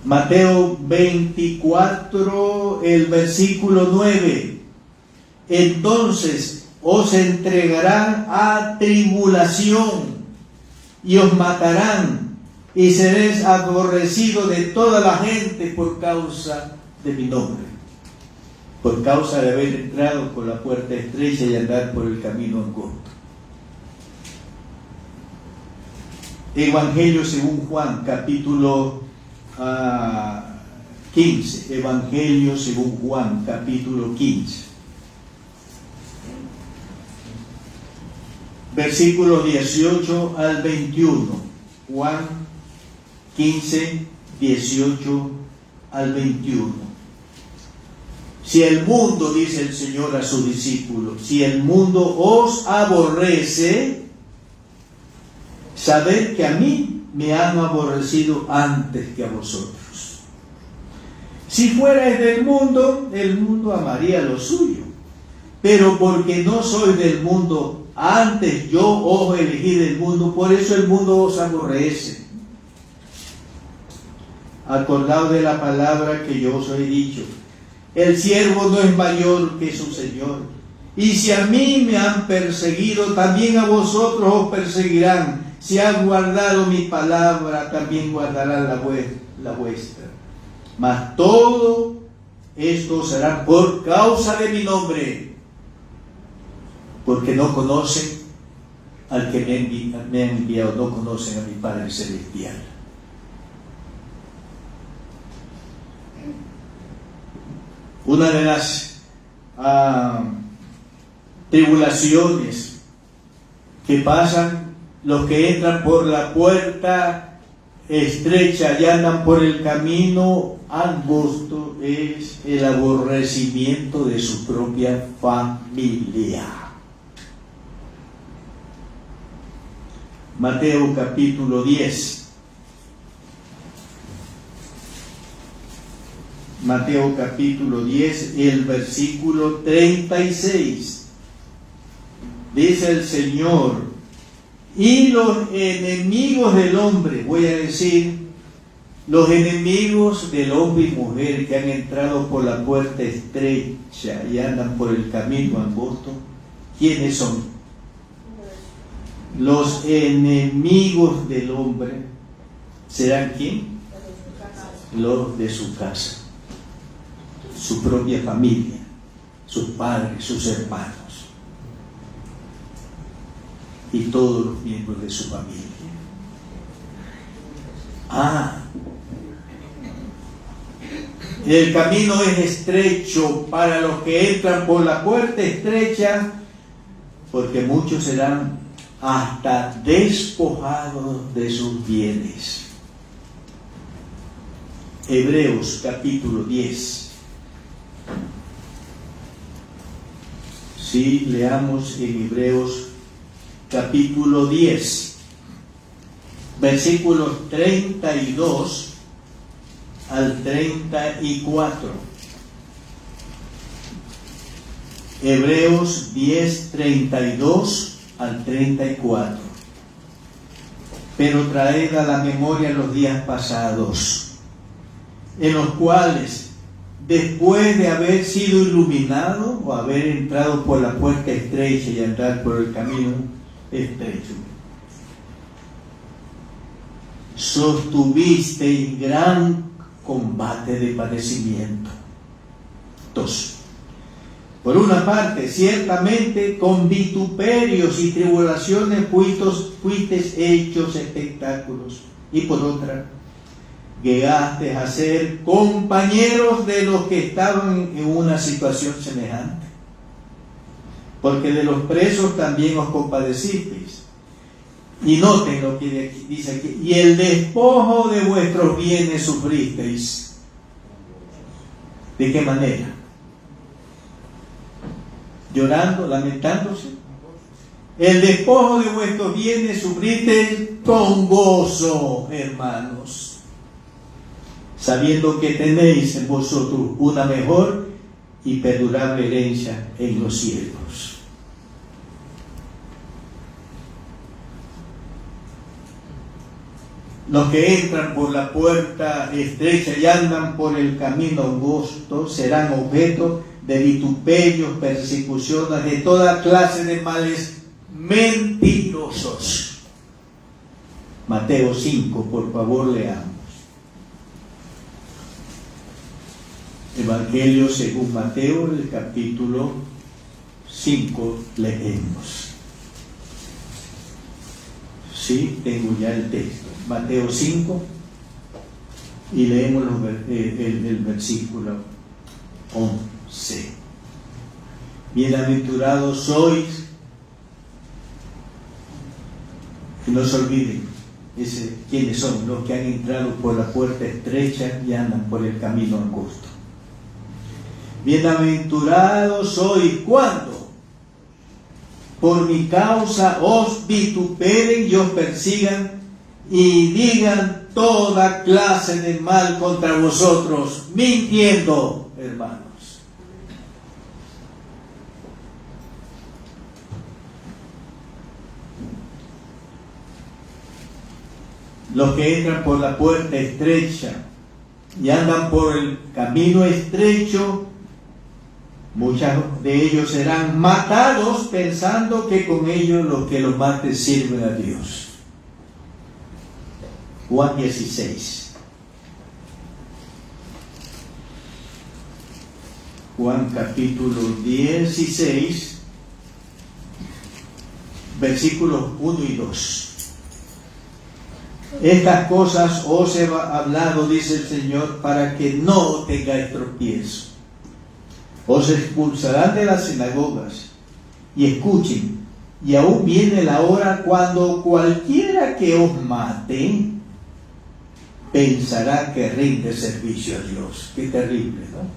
Mateo 24, el versículo 9. Entonces os entregarán a tribulación y os matarán y seréis aborrecidos de toda la gente por causa de mi nombre, por causa de haber entrado por la puerta estrecha y andar por el camino angosto. Evangelio según Juan, capítulo 15. Evangelio según Juan, capítulo 15. Versículos 18 al 21. Juan 15, 18 al 21. Si el mundo, dice el Señor a sus discípulos, si el mundo os aborrece, sabed que a mí me han aborrecido antes que a vosotros. Si fuerais del mundo, el mundo amaría lo suyo. Pero porque no sois del mundo, antes yo os elegí del mundo, por eso el mundo os aborrece. Acordaos de la palabra que yo os he dicho: el siervo no es mayor que su Señor. Y si a mí me han perseguido, también a vosotros os perseguirán. Si han guardado mi palabra, también guardarán la vuestra. Mas todo esto será por causa de mi nombre, porque no conocen al que me ha enviado, no conocen a mi Padre Celestial. Una de las tribulaciones que pasan los que entran por la puerta estrecha y andan por el camino angosto es el aborrecimiento de su propia familia. Mateo capítulo 10. Mateo capítulo 10, el versículo 36. Dice el Señor: y los enemigos del hombre, voy a decir, los enemigos del hombre y mujer que han entrado por la puerta estrecha y andan por el camino angosto, ¿quiénes son? Los enemigos del hombre serán ¿quién? Los de su casa, su propia familia, sus padres, sus hermanos y todos los miembros de su familia. El camino es estrecho para los que entran por la puerta estrecha, porque muchos serán hasta despojados de sus bienes. Hebreos capítulo 10. Sí, leamos en Hebreos capítulo 10, versículos 32 al 34. Hebreos 10, 32 al 34. Pero traed a la memoria los días pasados, en los cuales, después de haber sido iluminado o haber entrado por la puerta estrecha y andar por el camino estrecho, sostuvisteis gran combate de padecimiento. 2. Por una parte, ciertamente con vituperios y tribulaciones fuisteis hechos espectáculos. Y por otra, llegaste a ser compañeros de los que estaban en una situación semejante. Porque de los presos también os compadecisteis. Y noten lo que dice aquí. Y el despojo de vuestros bienes sufristeis. ¿De qué manera? Llorando, lamentándose. El despojo de vuestros bienes sufristeis con gozo, hermanos, sabiendo que tenéis en vosotros una mejor y perdurable herencia en los cielos. Los que entran por la puerta estrecha y andan por el camino angosto serán objeto de vituperios, persecuciones, de toda clase de males mentirosos. Mateo 5, por favor, leamos. Evangelio según Mateo, el capítulo 5, leemos. Sí, tengo ya el texto. Mateo 5, y leemos el versículo 11. Bienaventurados sois, y no se olviden, quiénes son los que han entrado por la puerta estrecha y andan por el camino angosto. Bienaventurados sois cuando por mi causa os vituperen y os persigan y digan toda clase de mal contra vosotros, mintiendo, hermanos. Los que entran por la puerta estrecha y andan por el camino estrecho, muchos de ellos serán matados pensando que con ellos los que los maten sirven a Dios. Juan 16. Juan capítulo 16, versículos 1 y 2. Estas cosas os he hablado, dice el Señor, para que no tengáis tropiezo. Os expulsarán de las sinagogas, y escuchen, y aún viene la hora cuando cualquiera que os mate pensará que rinde servicio a Dios. Qué terrible, ¿no?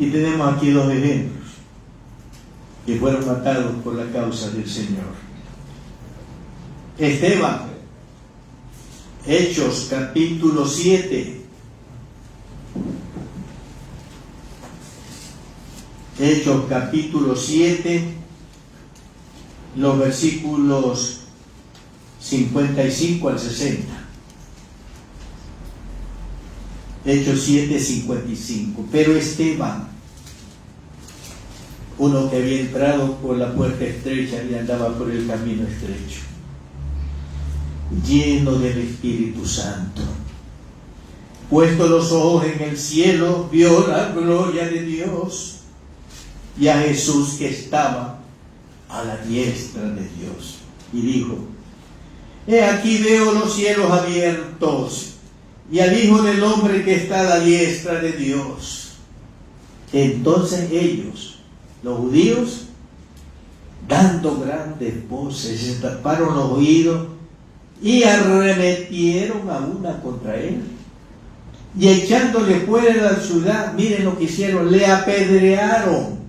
Y tenemos aquí dos ejemplos que fueron matados por la causa del Señor. Esteban, Hechos capítulo 7. Hechos capítulo 7, los versículos 55 al 60. Hechos 7, 55. Pero Esteban, uno que había entrado por la puerta estrecha y andaba por el camino estrecho, lleno del Espíritu Santo, puesto los ojos en el cielo, vio la gloria de Dios y a Jesús que estaba a la diestra de Dios, y dijo: he aquí veo los cielos abiertos y al Hijo del Hombre que está a la diestra de Dios. Entonces ellos, los judíos, dando grandes voces, se taparon los oídos y arremetieron a una contra él, y echándole fuera de la ciudad, miren lo que hicieron, le apedrearon.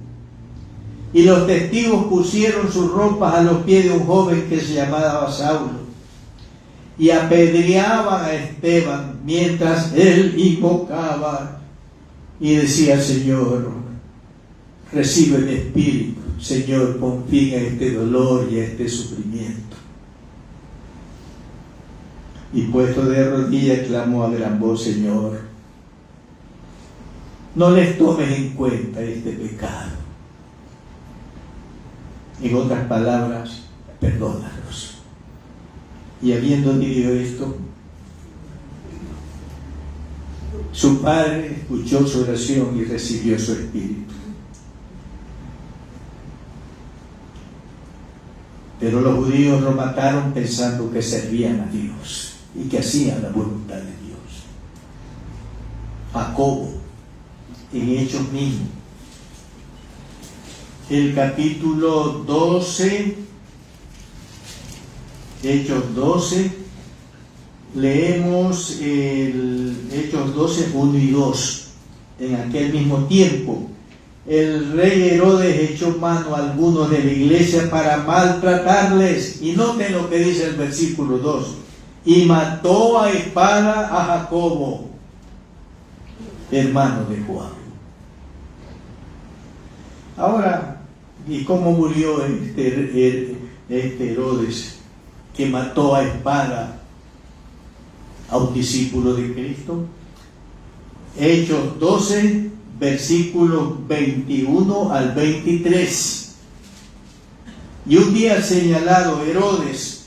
Y los testigos pusieron sus ropas a los pies de un joven que se llamaba Saulo, y apedreaban a Esteban mientras él invocaba y decía: Señor, recibe mi espíritu. Señor, pon fin a este dolor y a este sufrimiento. Y puesto de rodillas clamó a gran voz: Señor, no les tomes en cuenta este pecado. En otras palabras, perdónalos. Y habiendo dicho esto, Su padre escuchó su oración y recibió su espíritu. Pero los judíos lo mataron pensando que servían a Dios y que hacían la voluntad de Dios. Jacobo, en Hechos mismo, el capítulo 12, Hechos 12, leemos el Hechos 12, 1 y 2. En aquel mismo tiempo, el rey Herodes echó mano a algunos de la iglesia para maltratarles. Y noten lo que dice el versículo 2. Y mató a espada a Jacobo, hermano de Juan. Ahora, ¿y cómo murió este Herodes que mató a espada a un discípulo de Cristo? Hechos 12, versículos 21 al 23. Y un día señalado, Herodes,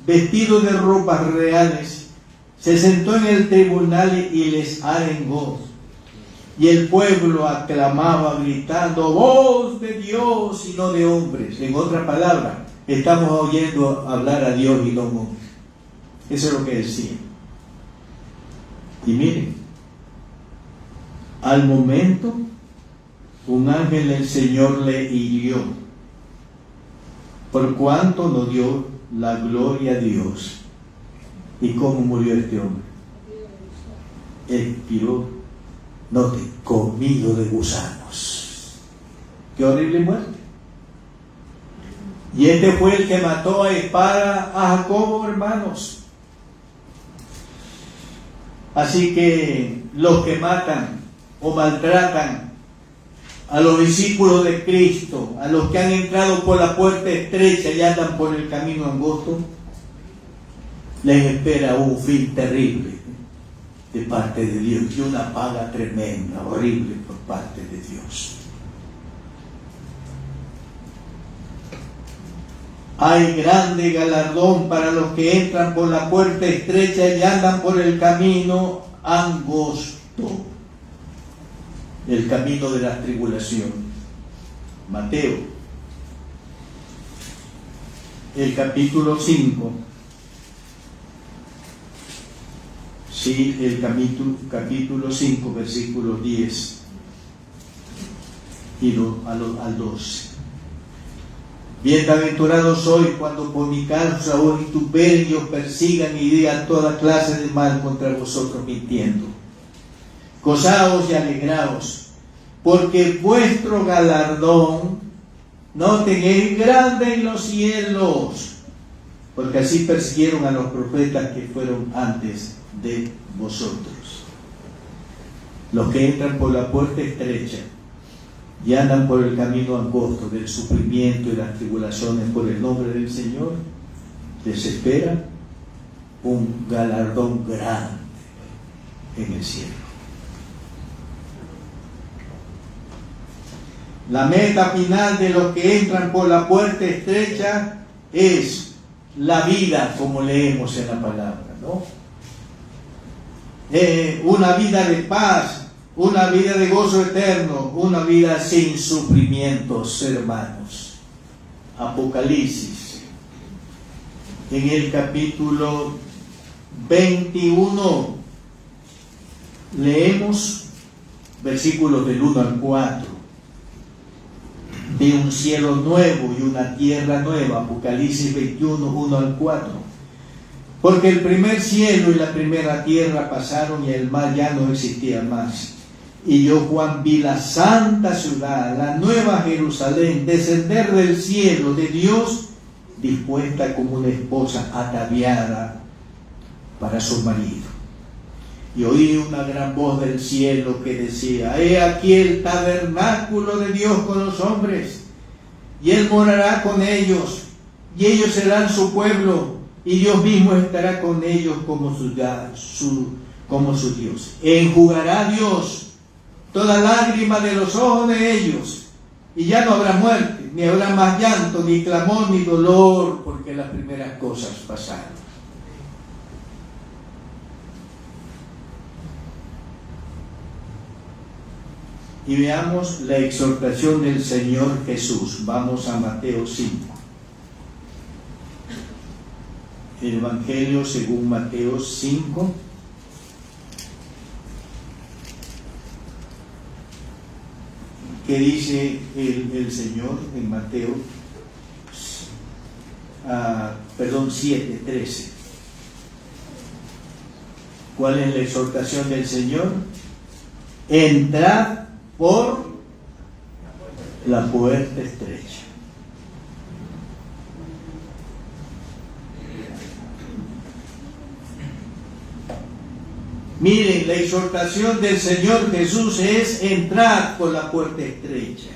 vestido de ropas reales, se sentó en el tribunal y les arengó. Y el pueblo aclamaba gritando, voz de Dios y no de hombres. En otra palabra, estamos oyendo hablar a Dios y no a hombres. Eso es lo que decía. Y miren, al momento, un ángel del Señor le hirió, por cuanto no dio la gloria a Dios. ¿Y cómo murió este hombre? Expiró, note, comido de gusanos. ¡Qué horrible muerte! Y este fue el que mató a espada a Jacobo, hermanos. Así que los que matan o maltratan a los discípulos de Cristo, a los que han entrado por la puerta estrecha y andan por el camino angosto, les espera un fin terrible de parte de Dios y una paga tremenda, horrible por parte de Dios. Hay grande galardón para los que entran por la puerta estrecha y andan por el camino angosto, el camino de la tribulación. Mateo, el capítulo 5. Sí, el capítulo 5, versículos 10 y al 12. Bienaventurados sois cuando por mi causa os vituperen y os persigan y digan toda clase de mal contra vosotros mintiendo. Gozaos y alegraos, porque vuestro galardón, noten, es grande en los cielos, porque así persiguieron a los profetas que fueron antes de vosotros. Los que entran por la puerta estrecha y andan por el camino angosto del sufrimiento y las tribulaciones por el nombre del Señor, les espera un galardón grande en el cielo. La meta final de los que entran por la puerta estrecha es la vida, como leemos en la palabra, ¿no? Una vida de paz, una vida de gozo eterno, una vida sin sufrimientos, hermanos. Apocalipsis, en el capítulo 21, leemos versículos del 1 al 4. De un cielo nuevo y una tierra nueva, Apocalipsis 21, 1 al 4. Porque el primer cielo y la primera tierra pasaron y el mar ya no existía más. Y yo, Juan, vi la santa ciudad, la nueva Jerusalén, descender del cielo de Dios, dispuesta como una esposa ataviada para su marido. Y oí una gran voz del cielo que decía, he aquí el tabernáculo de Dios con los hombres, y Él morará con ellos, y ellos serán su pueblo, y Dios mismo estará con ellos como su Dios. Enjugará Dios toda lágrima de los ojos de ellos, y ya no habrá muerte, ni habrá más llanto, ni clamor, ni dolor, porque las primeras cosas pasaron. y veamos la exhortación del Señor Jesús. Vamos a Mateo 5. El Evangelio según Mateo 5. ¿Qué dice el Señor en Mateo? 7:13. ¿Cuál es la exhortación del Señor? Entrad por la puerta estrecha. Miren, la exhortación del Señor Jesús es entrar por la puerta estrecha.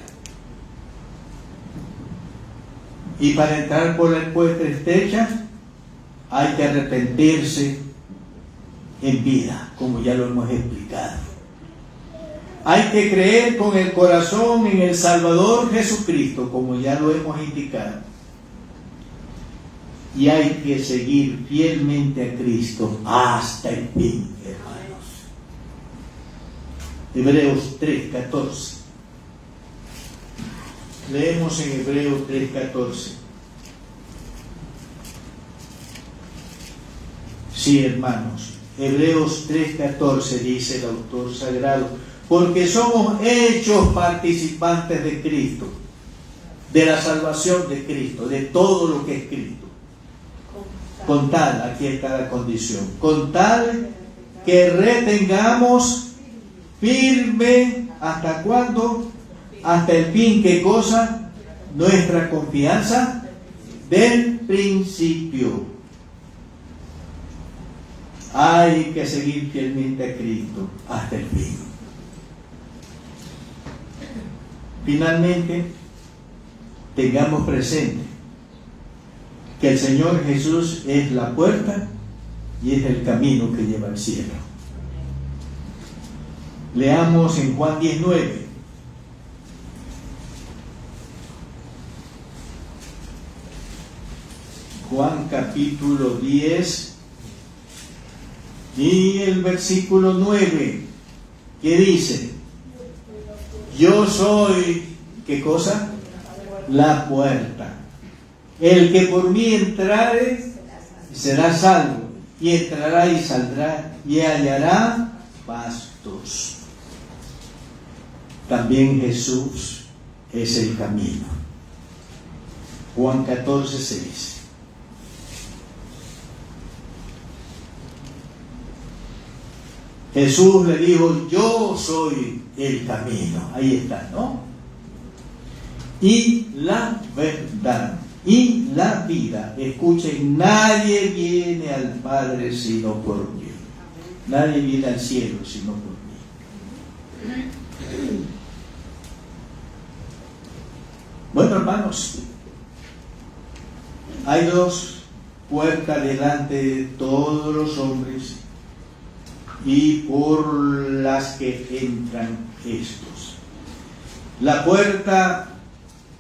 Y para entrar por la puerta estrecha hay que arrepentirse en vida, como ya lo hemos explicado. Hay que creer con el corazón en el Salvador Jesucristo, como ya lo hemos indicado. Y hay que seguir fielmente a Cristo hasta el fin, hermanos. Hebreos 3:14. Leemos en Hebreos 3:14. Sí, hermanos. Hebreos 3:14 dice el autor sagrado: porque somos hechos participantes de Cristo, de la salvación de Cristo, de todo lo que es Cristo. Con tal, aquí está la condición, con tal que retengamos firme, ¿hasta cuándo? Hasta el fin, ¿qué cosa? Nuestra confianza del principio. Hay que seguir fielmente a Cristo hasta el fin. Finalmente, tengamos presente que el Señor Jesús es la puerta y es el camino que lleva al cielo. Leamos en Juan 19. Juan capítulo 10 y el versículo 9, que dice: yo soy, ¿qué cosa? La puerta. El que por mí entrare será salvo, y entrará y saldrá y hallará pastos. También Jesús es el camino. Juan 14:6. Jesús le dijo: yo soy el camino. Ahí está, ¿no? Y la verdad y la vida. Escuchen, nadie viene al Padre sino por mí. Nadie viene al cielo sino por mí. Bueno, hermanos, hay dos puertas delante de todos los hombres y por las que entran estos. La puerta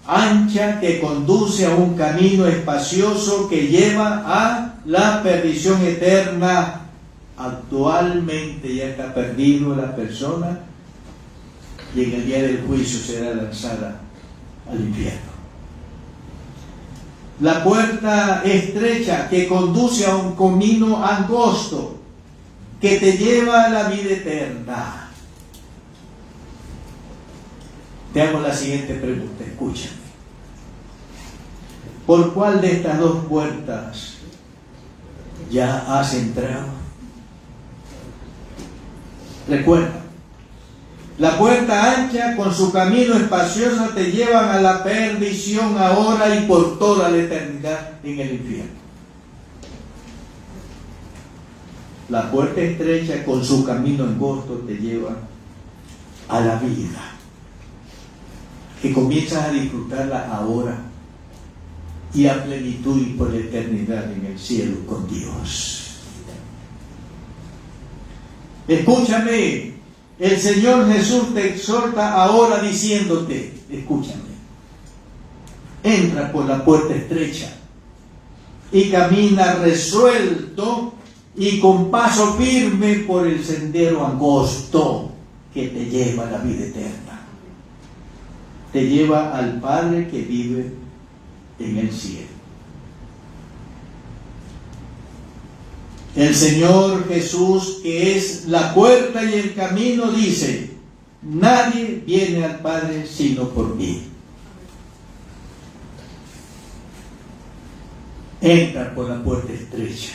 ancha que conduce a un camino espacioso que lleva a la perdición eterna. Actualmente ya está perdido la persona y en el día del juicio será lanzada al infierno. La puerta estrecha que conduce a un camino angosto que te lleva a la vida eterna. Te hago la siguiente pregunta, escúchame. ¿Por cuál de estas dos puertas ya has entrado? Recuerda, la puerta ancha con su camino espacioso te llevan a la perdición ahora y por toda la eternidad en el infierno. La puerta estrecha con su camino angosto te lleva a la vida, que comienzas a disfrutarla ahora y a plenitud y por la eternidad en el cielo con Dios. Escúchame, el Señor Jesús te exhorta ahora diciéndote, escúchame, entra por la puerta estrecha y camina resuelto y con paso firme por el sendero angosto que te lleva a la vida eterna. te lleva al Padre que vive en el cielo. El Señor Jesús, que es la puerta y el camino, dice: nadie viene al Padre sino por mí. Entra por la puerta estrecha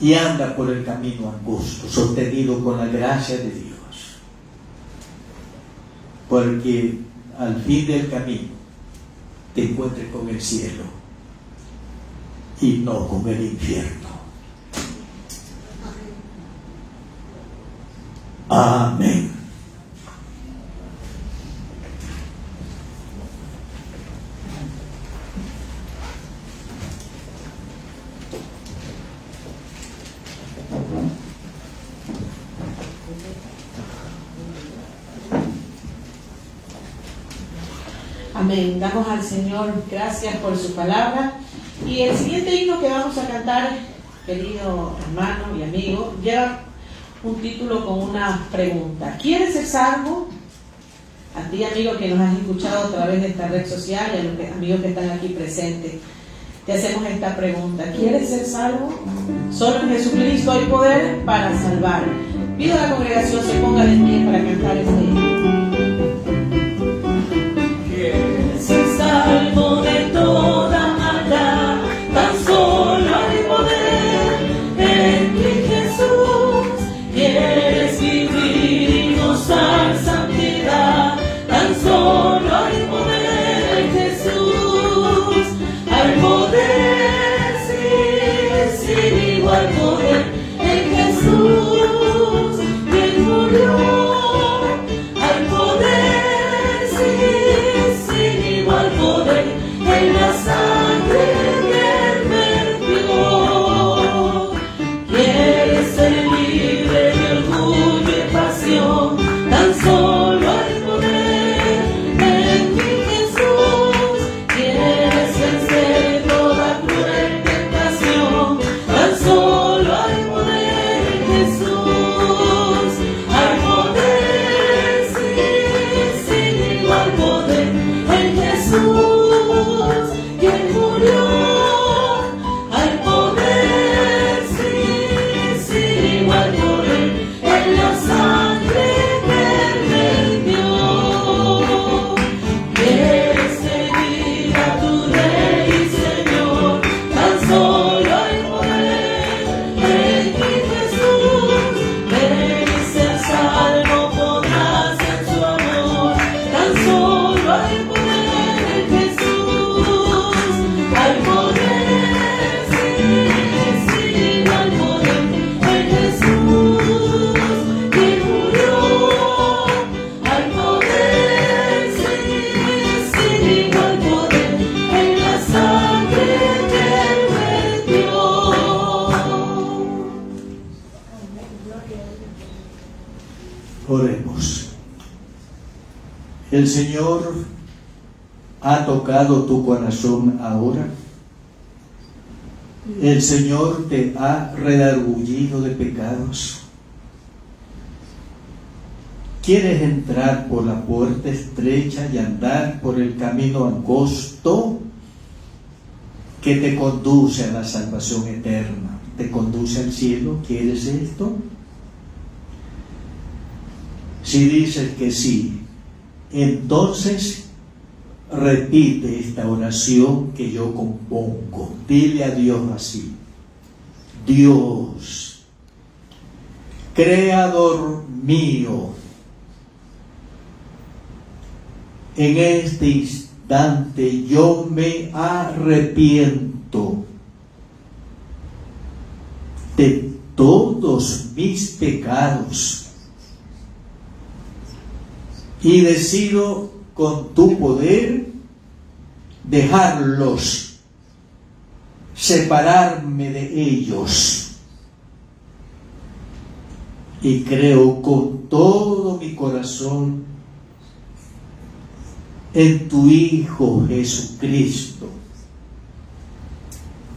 y anda por el camino angosto, sostenido con la gracia de Dios. Porque al fin del camino te encuentres con el cielo y no con el infierno. Amén. Amén. Damos al Señor gracias por su palabra. Y el siguiente himno que vamos a cantar, querido hermano y amigo, lleva un título con una pregunta. ¿Quieres ser salvo? A ti, amigo, que nos has escuchado a través de esta red social, y a los amigos que están aquí presentes, te hacemos esta pregunta. ¿Quieres ser salvo? Solo en Jesucristo hay poder para salvar. Pido a la congregación se ponga de pie para cantar este himno. Salvo de toda maldad, tan solo hay poder en ti, Jesús. Quieres vivir y gozar santidad, tan solo hay poder en Jesús. Hay poder, sí, sin igual poder en Jesús, quien murió. Hay poder, sí, sin igual poder en la sangre que él vertió. Quieres ser libre de orgullo y pasión, tan solo hay poder en ti, Jesús. Quieres vencer toda cruel tentación, tan solo hay poder en Jesús. Hay poder, sí, sin igual poder en Jesús, quien murió. Hay poder, sí, sin igual poder en la sangre que él vertió. Quieres seguir a tu Rey y Señor, tan solo hay poder en ti, Jesús. Ven y ser salvo, podrás en su amor, tan solo hay poder en Jesús. Hay poder, sí, sin igual poder en Jesús, quien murió. Hay poder, sí, sin igual poder en la sangre que él vertió. Oremos. El Señor ha tocado tu corazón ahora. El Señor te ha redargullido de pecados. ¿Quieres entrar por la puerta estrecha y andar por el camino angosto que te conduce a la salvación eterna? ¿Te conduce al cielo? ¿Quieres esto? Si dices que sí, entonces repite esta oración que yo compongo. Dile a Dios así: Dios, Creador mío, en este instante yo me arrepiento de todos mis pecados y decido con tu poder dejarlos, separarme de ellos, y creo con todo mi corazón en tu Hijo Jesucristo,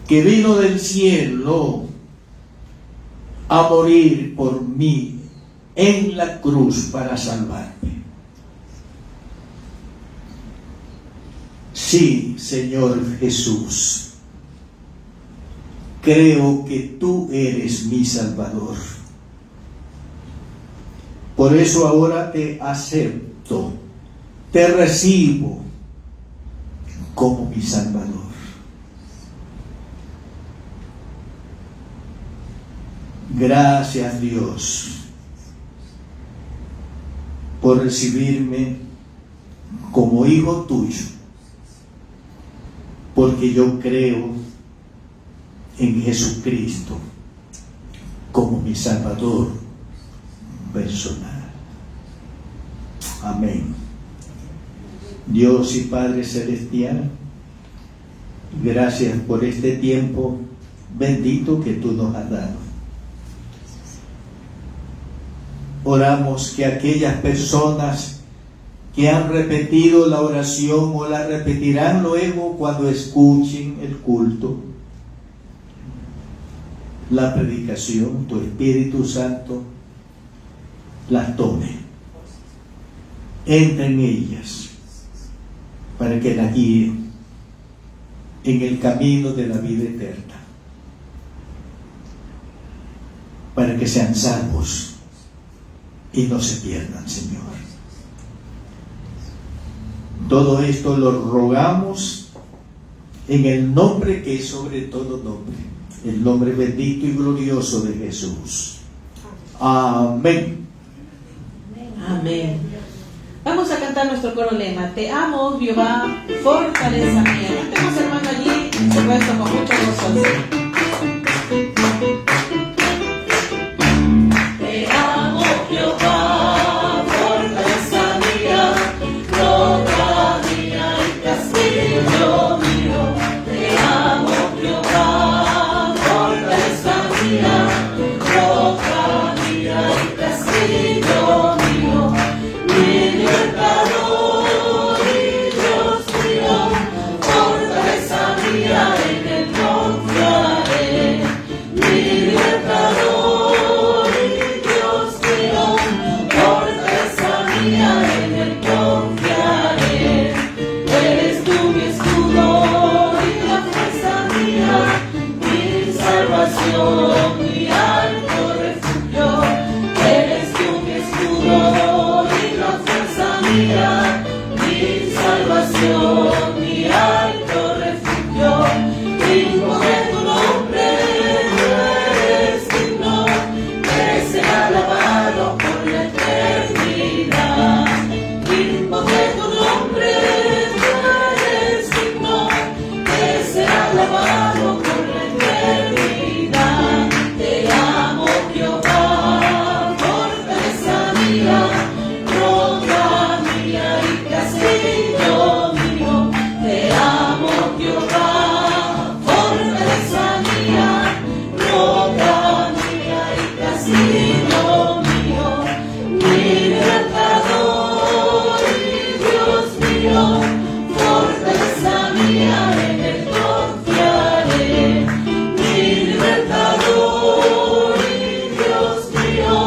que vino del cielo a morir por mí en la cruz para salvarme. Sí, Señor Jesús, creo que tú eres mi Salvador. Por eso ahora te acepto, te recibo como mi Salvador. Gracias, Dios, por recibirme como hijo tuyo, porque yo creo en Jesucristo como mi Salvador personal. Amén. Dios y Padre Celestial, gracias por este tiempo bendito que tú nos has dado. Oramos que aquellas personas que han repetido la oración o la repetirán luego cuando escuchen el culto, la predicación, tu Espíritu Santo las tome, entre en ellas para que las guíe en el camino de la vida eterna, para que sean salvos y no se pierdan, Señor. Todo esto lo rogamos en el nombre que es sobre todo nombre, el nombre bendito y glorioso de Jesús. Amén. Amén. Vamos a cantar nuestro coro lema: Te amo, Jehová, fortaleza mía. Cantemos, hermano, allí, por supuesto, con mucho gozo. Te amo, Jehová, fortaleza mía, roca mía y castillo mío. Te amo, Jehová, fortaleza mía, roca mía y castillo mío. Mi libertador y Dios mío, fortaleza mía, en él confiaré. Mi libertador y Dios mío, fortaleza mía, en él confiaré. Eres tú mi escudo y la fuerza mía, mi salvación, mi alto refugio. Eres tú mi escudo y la fuerza mía, mi salvación, mi alto refugio. Digno de tu nombre, tú eres digno de ser alabado por la eternidad. Digno de tu nombre, tú eres digno de ser alabado por la eternidad. Te amo, Jehová, fortaleza mía, roca mía y castillo mío. Te amo, Jehová, fortaleza mía, roca mía y castillo mío. Mi libertador y Dios mío, fortaleza mía, en él confiaré. Mi libertador y Dios mío,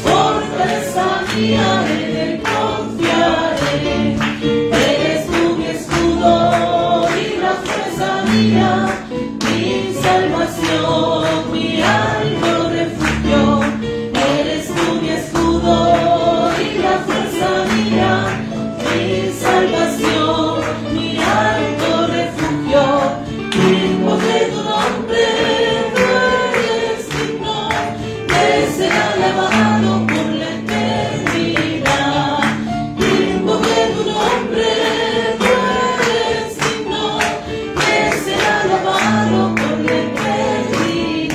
fortaleza mía, en él confiaré. Eres tú mi escudo y la fuerza mía, mi salvación, mi alto refugio. Eres tú mi escudo y la fuerza mía, mi salvación, mi alto refugio. Digno de tu nombre, tú eres digno de ser alabado por la eternidad. Digno de tu nombre, tú eres digno de ser alabado por la eternidad.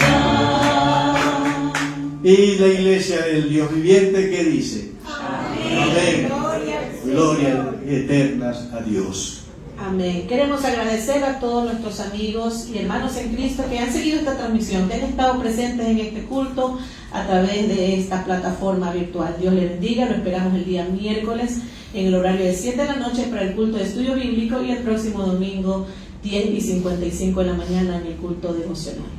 Y la iglesia del Dios viviente, ¿qué dice? Amén. Gloria eternas a Dios. Amén. Queremos agradecer a todos nuestros amigos y hermanos en Cristo que han seguido esta transmisión, que han estado presentes en este culto a través de esta plataforma virtual. Dios les bendiga. Lo esperamos el día miércoles en el horario de 7 de la noche para el culto de estudio bíblico y el próximo domingo 10:55 de la mañana en el culto devocional.